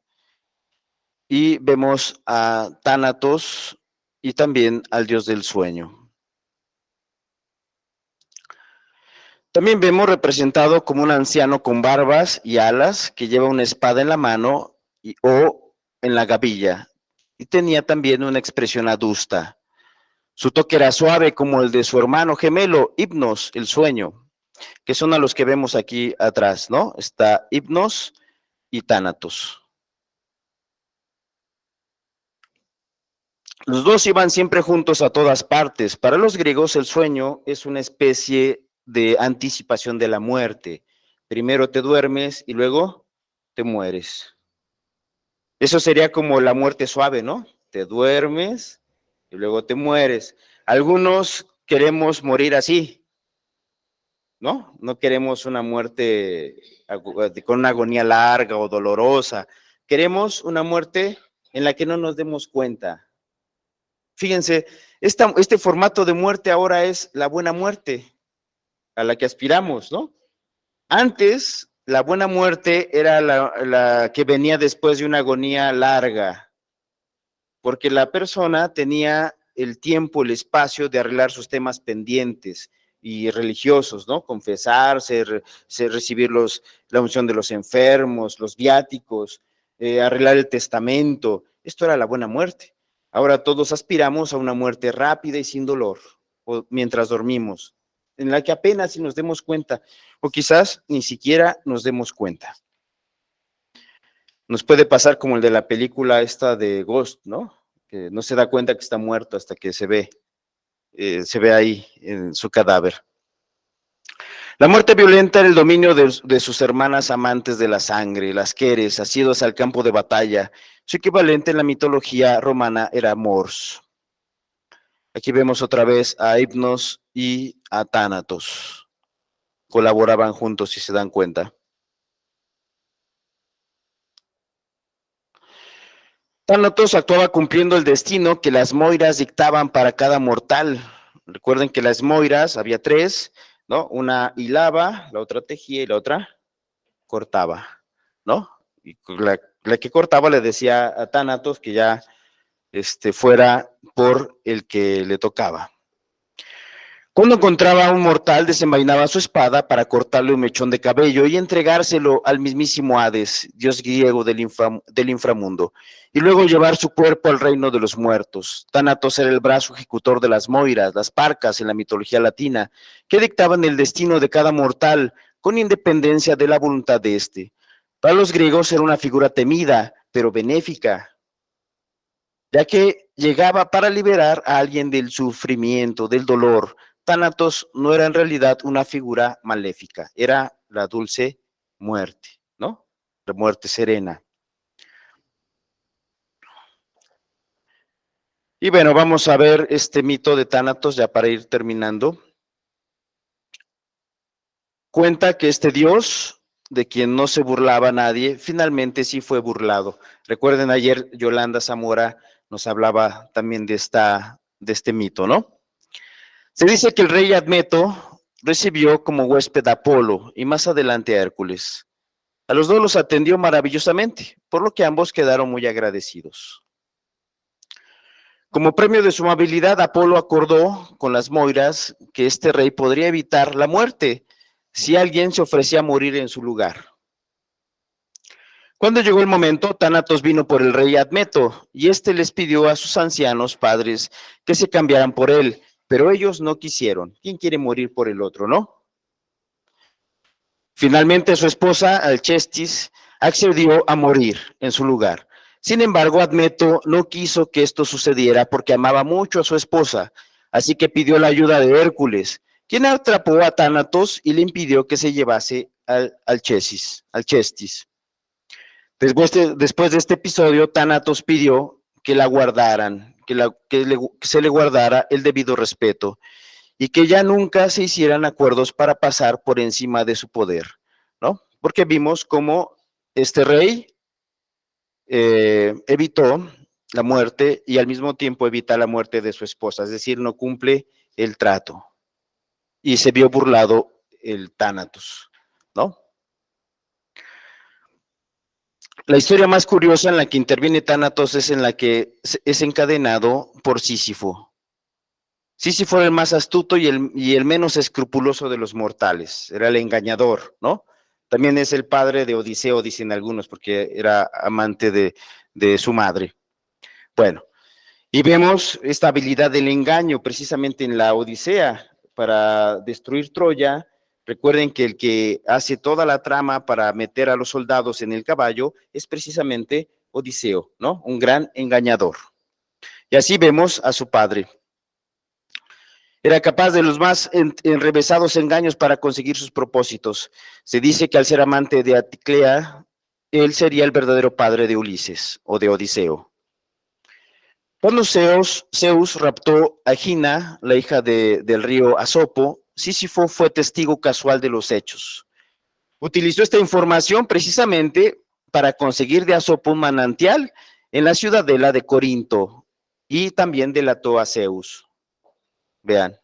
y vemos a Tánatos y también al dios del sueño. También vemos representado como un anciano con barbas y alas que lleva una espada en la mano o en la gavilla, y tenía también una expresión adusta. Su toque era suave como el de su hermano gemelo, Hipnos, el sueño, que son a los que vemos aquí atrás, ¿no? Está Hipnos y Tánatos. Los dos iban siempre juntos a todas partes. Para los griegos el sueño es una especie de anticipación de la muerte. Primero te duermes y luego te mueres. Eso sería como la muerte suave, ¿no? Te duermes y luego te mueres. Algunos queremos morir así, ¿no? No queremos una muerte con una agonía larga o dolorosa. Queremos una muerte en la que no nos demos cuenta. Fíjense, este formato de muerte ahora es la buena muerte a la que aspiramos, ¿no? Antes, la buena muerte era la que venía después de una agonía larga, porque la persona tenía el tiempo, el espacio de arreglar sus temas pendientes y religiosos, ¿no? Confesarse, recibir la unción de los enfermos, los viáticos, arreglar el testamento. Esto era la buena muerte. Ahora todos aspiramos a una muerte rápida y sin dolor, o mientras dormimos, en la que apenas si nos demos cuenta, o quizás ni siquiera nos demos cuenta. Nos puede pasar como el de la película esta de Ghost, ¿no? Que no se da cuenta que está muerto hasta que se ve ahí en su cadáver. La muerte violenta era el dominio de sus hermanas amantes de la sangre, las Keres, asidos al campo de batalla. Su equivalente en la mitología romana era Mors. Aquí vemos otra vez a Hypnos y a Tánatos. Colaboraban juntos, si se dan cuenta. Tánatos actuaba cumpliendo el destino que las moiras dictaban para cada mortal. Recuerden que las moiras, había tres, ¿no? Una hilaba, la otra tejía y la otra cortaba, ¿no? Y la que cortaba le decía a Tánatos que ya fuera por el que le tocaba. Cuando encontraba a un mortal, desenvainaba su espada para cortarle un mechón de cabello y entregárselo al mismísimo Hades, dios griego del inframundo, y luego llevar su cuerpo al reino de los muertos. Tánatos era el brazo ejecutor de las moiras, las parcas en la mitología latina, que dictaban el destino de cada mortal con independencia de la voluntad de éste. Para los griegos era una figura temida, pero benéfica, ya que llegaba para liberar a alguien del sufrimiento, del dolor. Tánatos no era en realidad una figura maléfica, era la dulce muerte, ¿no? La muerte serena. Y bueno, vamos a ver este mito de Tánatos ya para ir terminando. Cuenta que este dios, de quien no se burlaba nadie, finalmente sí fue burlado. Recuerden, ayer Yolanda Zamora nos hablaba también de este mito, ¿no? Se dice que el rey Admeto recibió como huésped a Apolo y más adelante a Hércules. A los dos los atendió maravillosamente, por lo que ambos quedaron muy agradecidos. Como premio de su amabilidad, Apolo acordó con las moiras que este rey podría evitar la muerte si alguien se ofrecía a morir en su lugar. Cuando llegó el momento, Tánatos vino por el rey Admeto y éste les pidió a sus ancianos padres que se cambiaran por él, pero ellos no quisieron. ¿Quién quiere morir por el otro, no? Finalmente su esposa, Alcestis, accedió a morir en su lugar. Sin embargo, Admeto no quiso que esto sucediera porque amaba mucho a su esposa, así que pidió la ayuda de Hércules, quien atrapó a Tánatos y le impidió que se llevase al Alcestis. Después de este episodio, Tánatos pidió que la guardaran, que se le guardara el debido respeto y que ya nunca se hicieran acuerdos para pasar por encima de su poder, ¿no? Porque vimos cómo este rey evitó la muerte y al mismo tiempo evita la muerte de su esposa, es decir, no cumple el trato y se vio burlado el Tánatos, ¿no? La historia más curiosa en la que interviene Tánatos es en la que es encadenado por Sísifo. Sísifo era el más astuto y el menos escrupuloso de los mortales, era el engañador, ¿no? También es el padre de Odiseo, dicen algunos, porque era amante de su madre. Bueno, y vemos esta habilidad del engaño precisamente en la Odisea para destruir Troya. Recuerden que el que hace toda la trama para meter a los soldados en el caballo es precisamente Odiseo, ¿no? Un gran engañador. Y así vemos a su padre. Era capaz de los más enrevesados engaños para conseguir sus propósitos. Se dice que al ser amante de Aticlea, él sería el verdadero padre de Ulises o de Odiseo. Cuando Zeus raptó a Gina, la hija del río Asopo, Sísifo fue testigo casual de los hechos. Utilizó esta información precisamente para conseguir de Asopo un manantial en la ciudadela de Corinto y también delató a Zeus. Vean,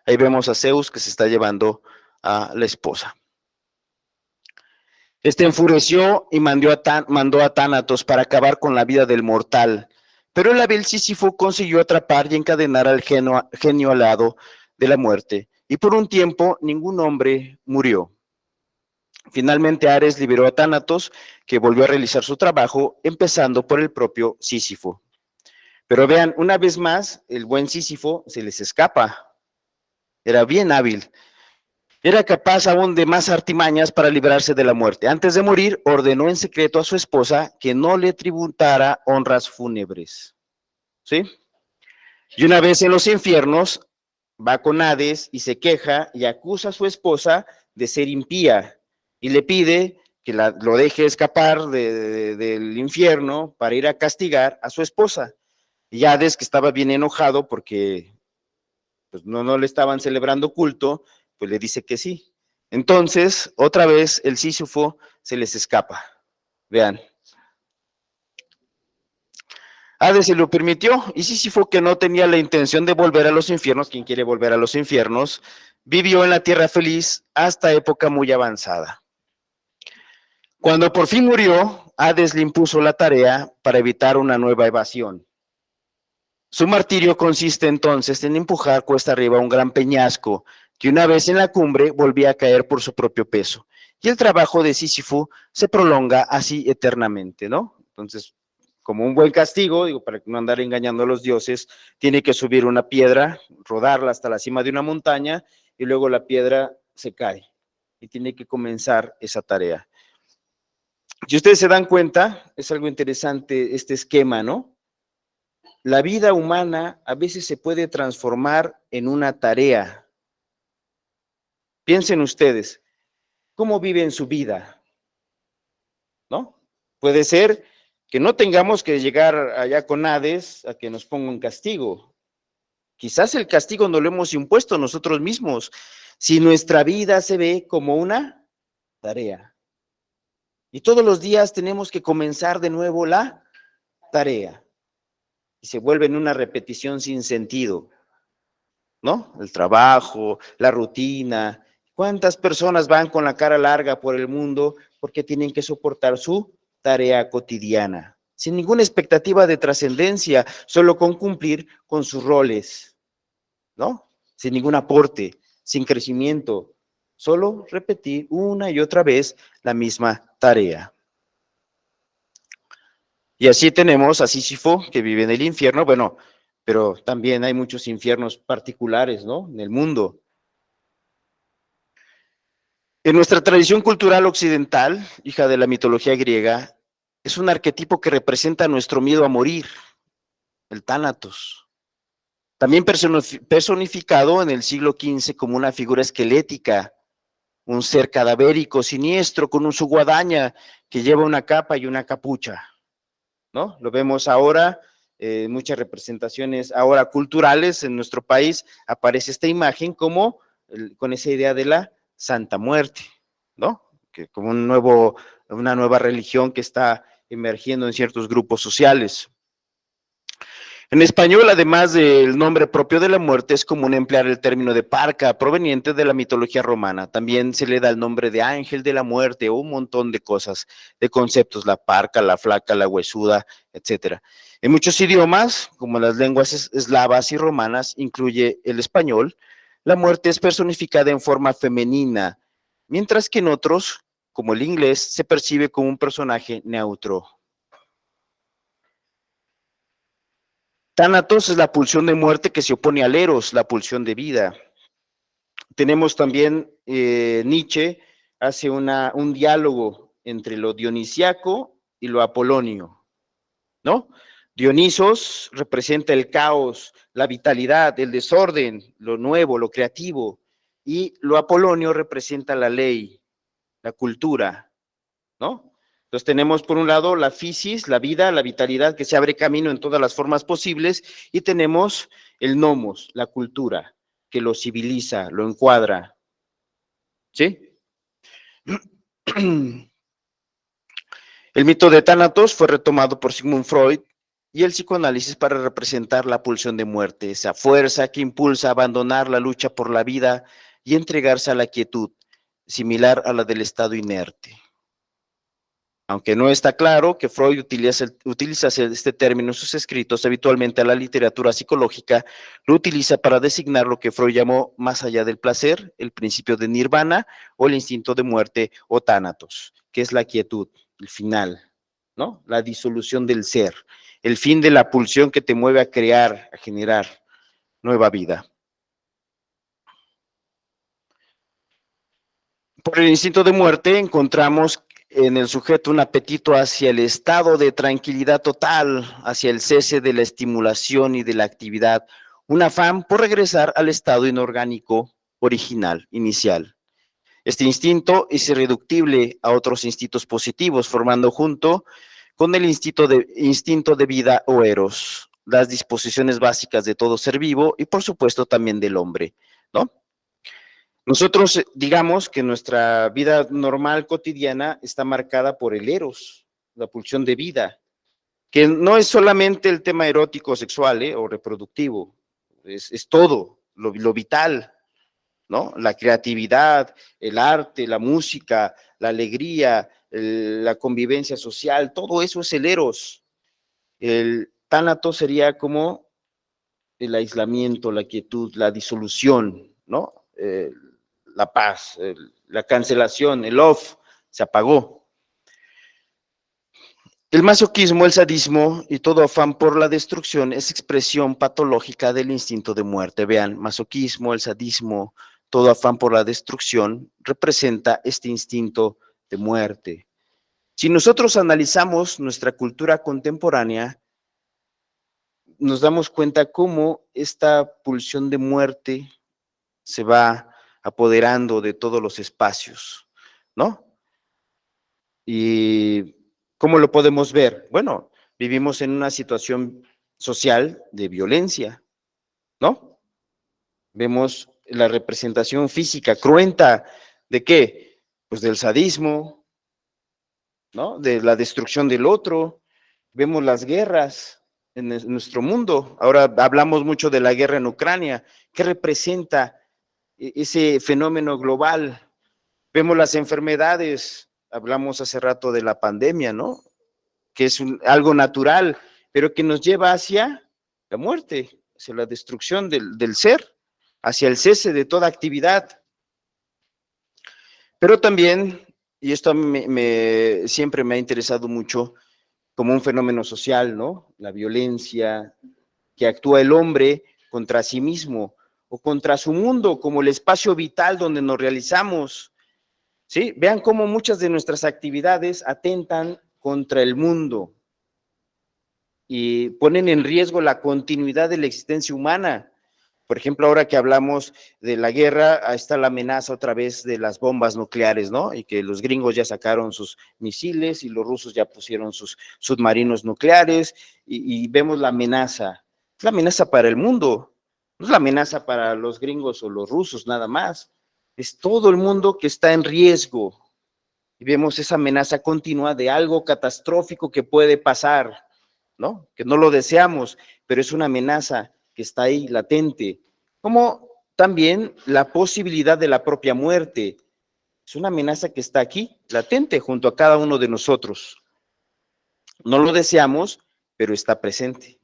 ahí vemos a Zeus que se está llevando a la esposa. Este enfureció y mandó a Tánatos para acabar con la vida del mortal, pero el hábil Sísifo consiguió atrapar y encadenar al genio alado de la muerte, y por un tiempo ningún hombre murió. Finalmente Ares liberó a Tánatos, que volvió a realizar su trabajo, empezando por el propio Sísifo. Pero vean, una vez más, el buen Sísifo se les escapa. Era bien hábil. Era capaz aún de más artimañas para librarse de la muerte. Antes de morir, ordenó en secreto a su esposa que no le tributara honras fúnebres. ¿Sí? Y una vez en los infiernos, va con Hades y se queja y acusa a su esposa de ser impía y le pide que lo deje escapar del infierno para ir a castigar a su esposa. Y Hades, que estaba bien enojado porque pues, no le estaban celebrando culto, pues le dice que sí. Entonces, otra vez el Sísifo se les escapa. Vean. Hades se lo permitió, y Sísifo, que no tenía la intención de volver a los infiernos, quien quiere volver a los infiernos, vivió en la tierra feliz hasta época muy avanzada. Cuando por fin murió, Hades le impuso la tarea para evitar una nueva evasión. Su martirio consiste entonces en empujar cuesta arriba un gran peñasco, que una vez en la cumbre volvía a caer por su propio peso. Y el trabajo de Sísifo se prolonga así eternamente, ¿no? Entonces, como un buen castigo, digo, para no andar engañando a los dioses, tiene que subir una piedra, rodarla hasta la cima de una montaña, y luego la piedra se cae, y tiene que comenzar esa tarea. Si ustedes se dan cuenta, es algo interesante este esquema, ¿no? La vida humana a veces se puede transformar en una tarea. Piensen ustedes, ¿cómo viven su vida? ¿No? Puede ser que no tengamos que llegar allá con Hades a que nos ponga un castigo. Quizás el castigo no lo hemos impuesto nosotros mismos, si nuestra vida se ve como una tarea. Y todos los días tenemos que comenzar de nuevo la tarea. Y se vuelve en una repetición sin sentido, ¿no? El trabajo, la rutina. ¿Cuántas personas van con la cara larga por el mundo porque tienen que soportar su tarea cotidiana, sin ninguna expectativa de trascendencia, solo con cumplir con sus roles, ¿no? Sin ningún aporte, sin crecimiento, solo repetir una y otra vez la misma tarea. Y así tenemos a Sísifo, que vive en el infierno, bueno, pero también hay muchos infiernos particulares, ¿no? En el mundo. En nuestra tradición cultural occidental, hija de la mitología griega, es un arquetipo que representa nuestro miedo a morir, el Tánatos. También personificado en el siglo XV como una figura esquelética, un ser cadavérico, siniestro, con su guadaña que lleva una capa y una capucha, ¿no? Lo vemos ahora, muchas representaciones ahora culturales en nuestro país, aparece esta imagen como con esa idea de la Santa Muerte, ¿no? Que como una nueva religión que está emergiendo en ciertos grupos sociales. En español, además del nombre propio de la muerte, es común emplear el término de parca, proveniente de la mitología romana. También se le da el nombre de ángel de la muerte o un montón de cosas, de conceptos, la parca, la flaca, la huesuda, etcétera. En muchos idiomas, como las lenguas eslavas y romanas, incluye el español, la muerte es personificada en forma femenina, mientras que en otros, como el inglés, se percibe como un personaje neutro. Tánatos es la pulsión de muerte que se opone al eros, la pulsión de vida. Tenemos también, Nietzsche hace un diálogo entre lo dionisiaco y lo apolonio, ¿no? Dionisos representa el caos, la vitalidad, el desorden, lo nuevo, lo creativo, y lo apolonio representa la ley, la cultura, ¿no? Entonces tenemos por un lado la physis, la vida, la vitalidad que se abre camino en todas las formas posibles, y tenemos el nomos, la cultura, que lo civiliza, lo encuadra, ¿sí? El mito de Tánatos fue retomado por Sigmund Freud y el psicoanálisis para representar la pulsión de muerte, esa fuerza que impulsa a abandonar la lucha por la vida y entregarse a la quietud, similar a la del estado inerte. Aunque no está claro que Freud utiliza este término en sus escritos, habitualmente la literatura psicológica lo utiliza para designar lo que Freud llamó más allá del placer, el principio de nirvana o el instinto de muerte o tánatos, que es la quietud, el final, ¿no? La disolución del ser, el fin de la pulsión que te mueve a crear, a generar nueva vida. Por el instinto de muerte encontramos en el sujeto un apetito hacia el estado de tranquilidad total, hacia el cese de la estimulación y de la actividad, un afán por regresar al estado inorgánico original, inicial. Este instinto es irreductible a otros instintos positivos, formando junto con el instinto de vida o eros, las disposiciones básicas de todo ser vivo y por supuesto también del hombre, ¿no? Nosotros digamos que nuestra vida normal, cotidiana, está marcada por el eros, la pulsión de vida, que no es solamente el tema erótico, sexual o reproductivo, es todo, lo vital, ¿no? La creatividad, el arte, la música, la alegría, la convivencia social, todo eso es el eros. El tánatos sería como el aislamiento, la quietud, la disolución, ¿no? La paz, la cancelación, el off, se apagó. El masoquismo, el sadismo y todo afán por la destrucción es expresión patológica del instinto de muerte. Vean, masoquismo, el sadismo, todo afán por la destrucción representa este instinto de muerte. Si nosotros analizamos nuestra cultura contemporánea, nos damos cuenta cómo esta pulsión de muerte se va apoderando de todos los espacios, ¿no? ¿Y cómo lo podemos ver? Bueno, vivimos en una situación social de violencia, ¿no? Vemos la representación física cruenta de qué? Pues del sadismo, ¿no? De la destrucción del otro. Vemos las guerras en nuestro mundo. Ahora hablamos mucho de la guerra en Ucrania. ¿Qué representa ese fenómeno global? Vemos las enfermedades, hablamos hace rato de la pandemia, ¿no? Que es algo natural, pero que nos lleva hacia la muerte, hacia la destrucción del ser, hacia el cese de toda actividad. Pero también, y esto siempre me ha interesado mucho, como un fenómeno social, ¿no? La violencia que actúa el hombre contra sí mismo o contra su mundo, como el espacio vital donde nos realizamos. ¿Sí? Vean cómo muchas de nuestras actividades atentan contra el mundo y ponen en riesgo la continuidad de la existencia humana. Por ejemplo, ahora que hablamos de la guerra, ahí está la amenaza otra vez de las bombas nucleares, ¿no? Y que los gringos ya sacaron sus misiles y los rusos ya pusieron sus submarinos nucleares y vemos la amenaza. Es la amenaza para el mundo, no es la amenaza para los gringos o los rusos nada más. Es todo el mundo que está en riesgo. Y vemos esa amenaza continua de algo catastrófico que puede pasar, ¿no? Que no lo deseamos, pero es una amenaza que está ahí latente. Como también la posibilidad de la propia muerte. Es una amenaza que está aquí, latente, junto a cada uno de nosotros. No lo deseamos, pero está presente.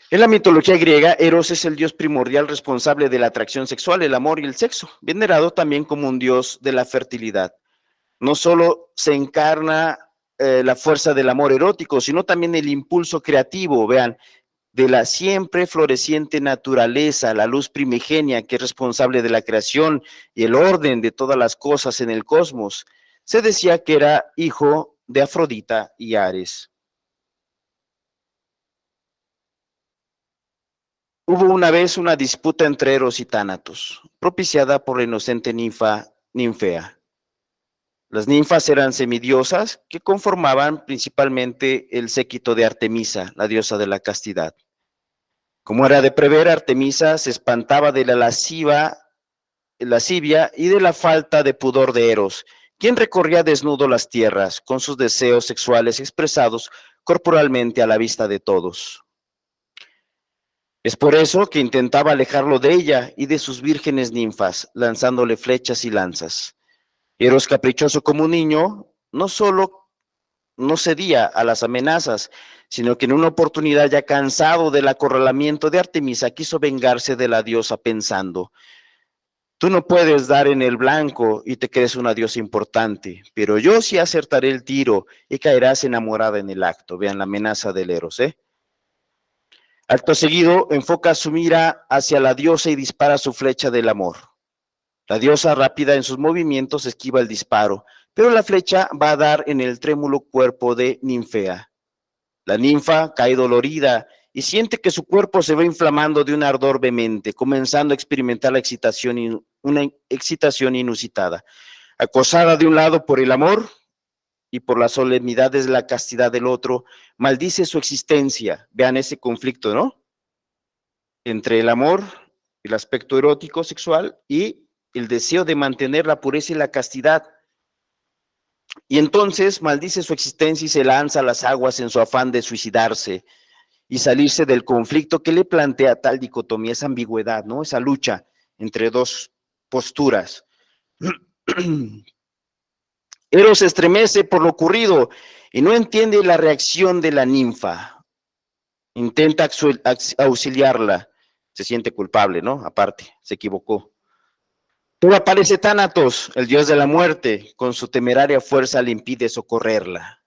En la mitología griega, Eros es el dios primordial responsable de la atracción sexual, el amor y el sexo, venerado también como un dios de la fertilidad. No solo se encarna la fuerza del amor erótico, sino también el impulso creativo, vean, de la siempre floreciente naturaleza, la luz primigenia que es responsable de la creación y el orden de todas las cosas en el cosmos. Se decía que era hijo de Afrodita y Ares. Hubo una vez una disputa entre Eros y Tánatos, propiciada por la inocente Ninfea. Las ninfas eran semidiosas que conformaban principalmente el séquito de Artemisa, la diosa de la castidad. Como era de prever, Artemisa se espantaba de la lascivia y de la falta de pudor de Eros, quien recorría desnudo las tierras, con sus deseos sexuales expresados corporalmente a la vista de todos. Es por eso que intentaba alejarlo de ella y de sus vírgenes ninfas, lanzándole flechas y lanzas. Eros, caprichoso como un niño, no solo no cedía a las amenazas, sino que en una oportunidad, ya cansado del acorralamiento de Artemisa, quiso vengarse de la diosa pensando: tú no puedes dar en el blanco y te crees una diosa importante, pero yo sí acertaré el tiro y caerás enamorada en el acto. Vean la amenaza del Eros, ¿eh? Acto seguido, enfoca su mira hacia la diosa y dispara su flecha del amor. La diosa, rápida en sus movimientos, esquiva el disparo, pero la flecha va a dar en el trémulo cuerpo de Ninfea. La ninfa cae dolorida y siente que su cuerpo se va inflamando de un ardor vehemente, comenzando a experimentar una excitación inusitada. Acosada de un lado por el amor y por las solemnidades de la castidad del otro, maldice su existencia. Vean ese conflicto, ¿no? Entre el amor, el aspecto erótico sexual y el deseo de mantener la pureza y la castidad. Y entonces maldice su existencia y se lanza a las aguas en su afán de suicidarse y salirse del conflicto que le plantea tal dicotomía, esa ambigüedad, ¿no? Esa lucha entre dos posturas. Eros se estremece por lo ocurrido y no entiende la reacción de la ninfa. Intenta auxiliarla, se siente culpable, ¿no? Aparte, se equivocó. Pero aparece Tánatos, el dios de la muerte, con su temeraria fuerza le impide socorrerla.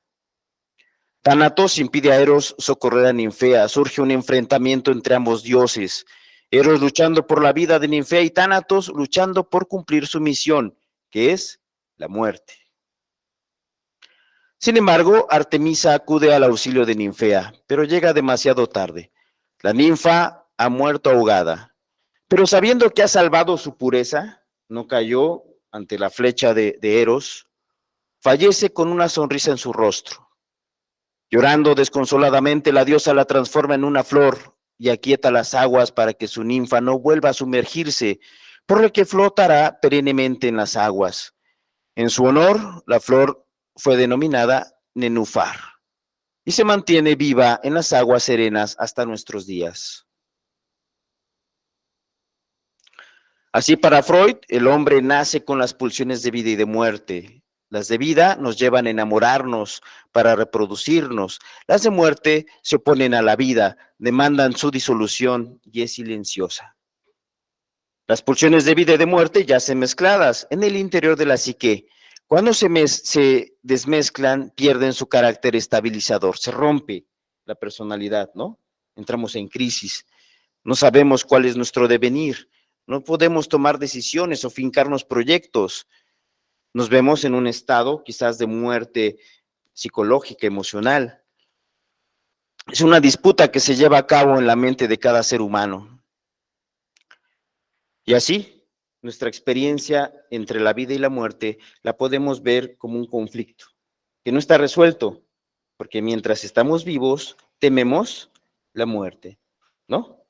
Tánatos impide a Eros socorrer a Ninfea, surge un enfrentamiento entre ambos dioses, Eros luchando por la vida de Ninfea y Tánatos luchando por cumplir su misión, que es la muerte. Sin embargo, Artemisa acude al auxilio de Ninfea, pero llega demasiado tarde. La ninfa ha muerto ahogada, pero sabiendo que ha salvado su pureza, no cayó ante la flecha de Eros, fallece con una sonrisa en su rostro. Llorando desconsoladamente, la diosa la transforma en una flor y aquieta las aguas para que su ninfa no vuelva a sumergirse, por lo que flotará perennemente en las aguas. En su honor, la flor fue denominada nenúfar y se mantiene viva en las aguas serenas hasta nuestros días. Así, para Freud, el hombre nace con las pulsiones de vida y de muerte. Las de vida nos llevan a enamorarnos para reproducirnos. Las de muerte se oponen a la vida, demandan su disolución y es silenciosa. Las pulsiones de vida y de muerte yacen mezcladas en el interior de la psique. Cuando se desmezclan, pierden su carácter estabilizador, se rompe la personalidad, ¿no? Entramos en crisis, no sabemos cuál es nuestro devenir, no podemos tomar decisiones o fincarnos proyectos. Nos vemos en un estado quizás de muerte psicológica, emocional. Es una disputa que se lleva a cabo en la mente de cada ser humano. Y así, nuestra experiencia entre la vida y la muerte la podemos ver como un conflicto que no está resuelto, porque mientras estamos vivos, tememos la muerte, ¿no?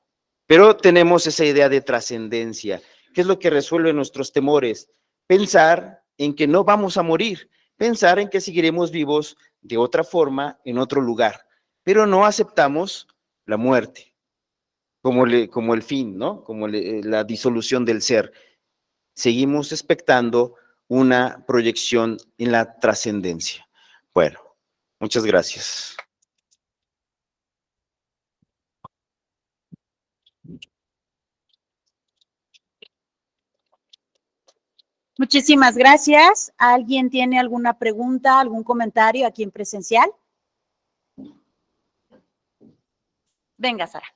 Pero tenemos esa idea de trascendencia. ¿Qué es lo que resuelve nuestros temores? Pensar en que no vamos a morir, pensar en que seguiremos vivos de otra forma, en otro lugar, pero no aceptamos la muerte como el fin, ¿no? Como la disolución del ser. Seguimos expectando una proyección en la trascendencia. Bueno, muchas gracias.
Muchísimas gracias. ¿Alguien tiene alguna pregunta, algún comentario aquí en presencial? Venga, Sara.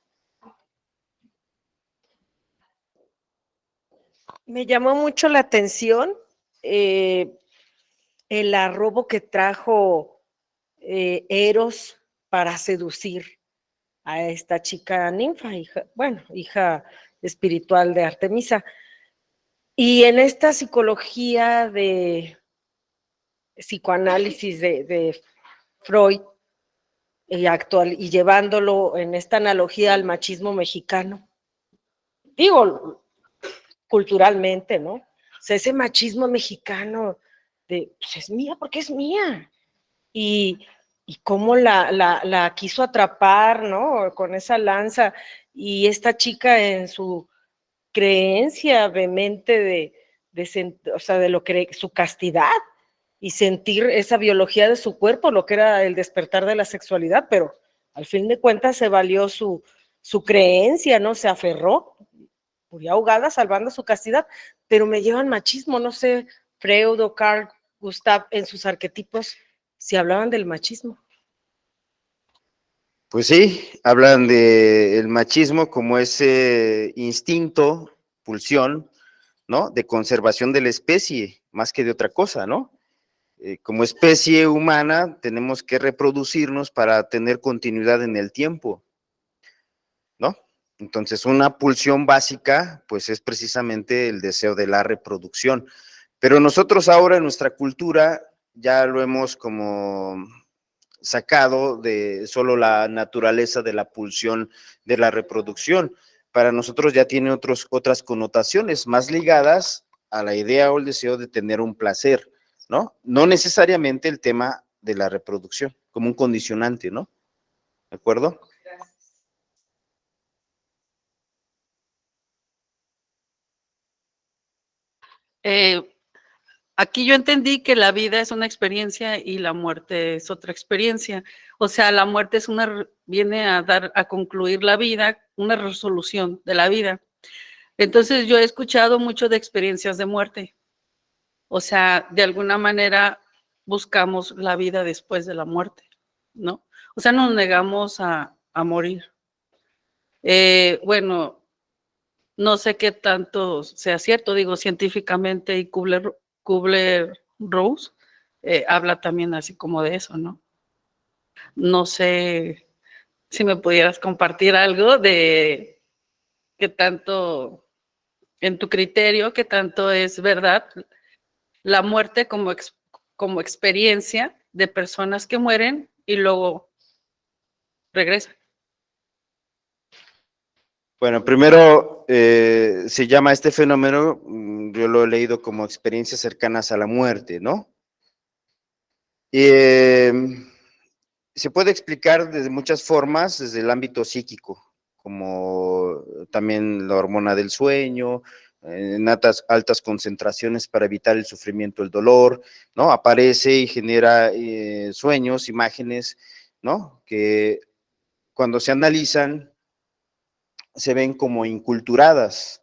Me llamó mucho la atención el arrobo que trajo Eros para seducir a esta chica ninfa, hija espiritual de Artemisa. Y en esta psicología de psicoanálisis de Freud, y llevándolo en esta analogía al machismo mexicano. Digo, culturalmente, ¿no? O sea, ese machismo mexicano de, pues es mía porque es mía. Y cómo la quiso atrapar, ¿no? Con esa lanza. Y esta chica en su creencia vehemente o sea, de lo que su castidad y sentir esa biología de su cuerpo, lo que era el despertar de la sexualidad, pero al fin de cuentas se valió su creencia, ¿no? Se aferró, murió ahogada salvando su castidad, pero me llevan machismo, no sé, Freud o Carl Gustav en sus arquetipos, si hablaban del machismo.
Pues sí, hablan del machismo como ese instinto, pulsión, ¿no? De conservación de la especie, más que de otra cosa, ¿no? Como especie humana tenemos que reproducirnos para tener continuidad en el tiempo, ¿no? Entonces, una pulsión básica, pues es precisamente el deseo de la reproducción. Pero nosotros ahora en nuestra cultura ya lo hemos como sacado de solo la naturaleza de la pulsión de la reproducción. Para nosotros ya tiene otras connotaciones más ligadas a la idea o el deseo de tener un placer, ¿no? No necesariamente el tema de la reproducción, como un condicionante, ¿no? ¿De acuerdo?
Aquí yo entendí que la vida es una experiencia y la muerte es otra experiencia. O sea, la muerte es viene a concluir la vida, una resolución de la vida. Entonces yo he escuchado mucho de experiencias de muerte. O sea, de alguna manera buscamos la vida después de la muerte, ¿no? O sea, nos negamos a morir. Bueno, no sé qué tanto sea cierto, digo, científicamente, y Kubler-Ross habla también así como de eso, ¿no? No sé si me pudieras compartir algo de qué tanto, en tu criterio, qué tanto es verdad la muerte como experiencia de personas que mueren y luego regresan.
Bueno, primero se llama este fenómeno, yo lo he leído como experiencias cercanas a la muerte, ¿no? Se puede explicar de muchas formas, desde el ámbito psíquico, como también la hormona del sueño, en altas concentraciones para evitar el sufrimiento, el dolor, ¿no? Aparece y genera sueños, imágenes, ¿no? Que cuando se analizan, se ven como inculturadas,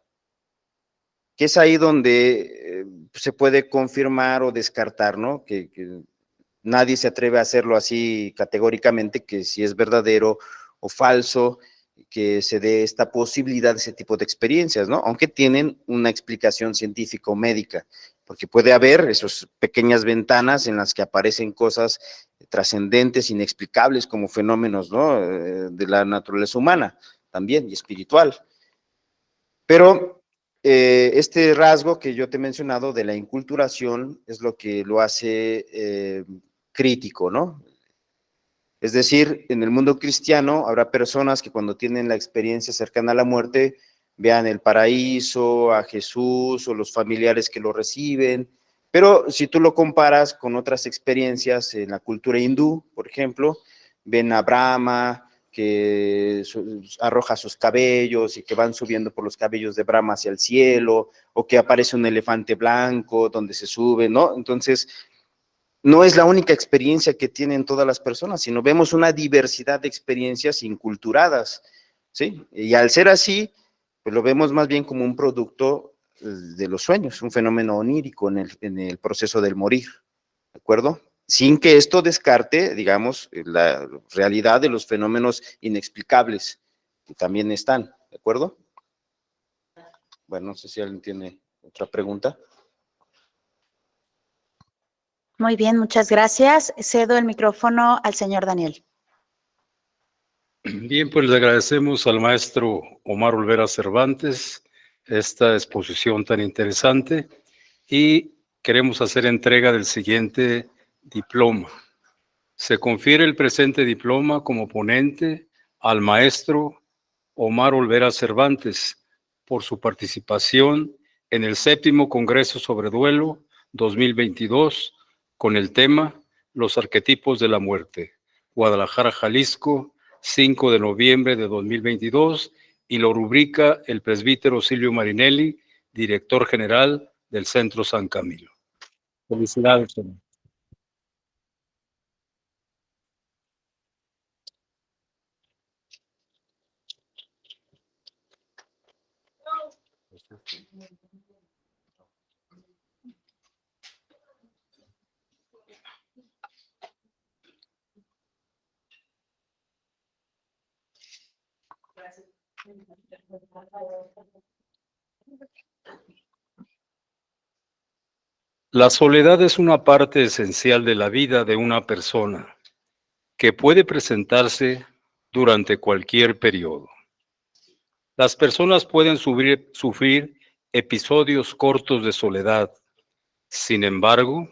que es ahí donde se puede confirmar o descartar, ¿no? Que nadie se atreve a hacerlo así categóricamente, que si es verdadero o falso, que se dé esta posibilidad de ese tipo de experiencias, ¿no? Aunque tienen una explicación científica o médica, porque puede haber esas pequeñas ventanas en las que aparecen cosas trascendentes, inexplicables, como fenómenos, ¿no? De la naturaleza humana también y espiritual. Pero este rasgo que yo te he mencionado de la inculturación es lo que lo hace crítico, ¿no? Es decir, en el mundo cristiano habrá personas que cuando tienen la experiencia cercana a la muerte vean el paraíso, a Jesús o los familiares que lo reciben, pero si tú lo comparas con otras experiencias en la cultura hindú, por ejemplo, ven a Brahma, que arroja sus cabellos y que van subiendo por los cabellos de Brahma hacia el cielo, o que aparece un elefante blanco donde se sube, ¿no? Entonces, no es la única experiencia que tienen todas las personas, sino vemos una diversidad de experiencias inculturadas, ¿sí? Y al ser así, pues lo vemos más bien como un producto de los sueños, un fenómeno onírico en el proceso del morir, ¿de acuerdo? Sin que esto descarte, digamos, la realidad de los fenómenos inexplicables, que también están, ¿de acuerdo? Bueno, no sé si alguien tiene otra pregunta.
Muy bien, muchas gracias. Cedo el micrófono al señor Daniel.
Bien, pues le agradecemos al maestro Omar Olvera Cervantes esta exposición tan interesante y queremos hacer entrega del siguiente diploma. Se confiere el presente diploma como ponente al maestro Omar Olvera Cervantes por su participación en el 7º Congreso sobre Duelo 2022 con el tema Los arquetipos de la muerte. Guadalajara, Jalisco, 5 de noviembre de 2022, y lo rubrica el presbítero Silvio Marinelli, director general del Centro San Camilo. Felicidades, señor. La soledad es una parte esencial de la vida de una persona que puede presentarse durante cualquier periodo. Las personas pueden sufrir episodios cortos de soledad. Sin embargo,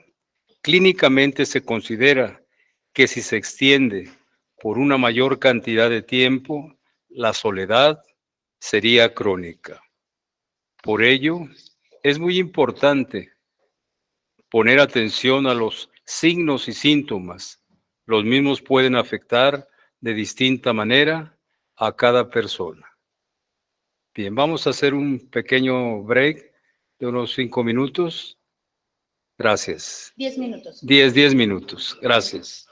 clínicamente se considera que si se extiende por una mayor cantidad de tiempo, la soledad sería crónica. Por ello, es muy importante poner atención a los signos y síntomas. Los mismos pueden afectar de distinta manera a cada persona. Bien, vamos a hacer un pequeño break de unos 5 minutos. Gracias.
10 minutos.
10 minutos. Gracias.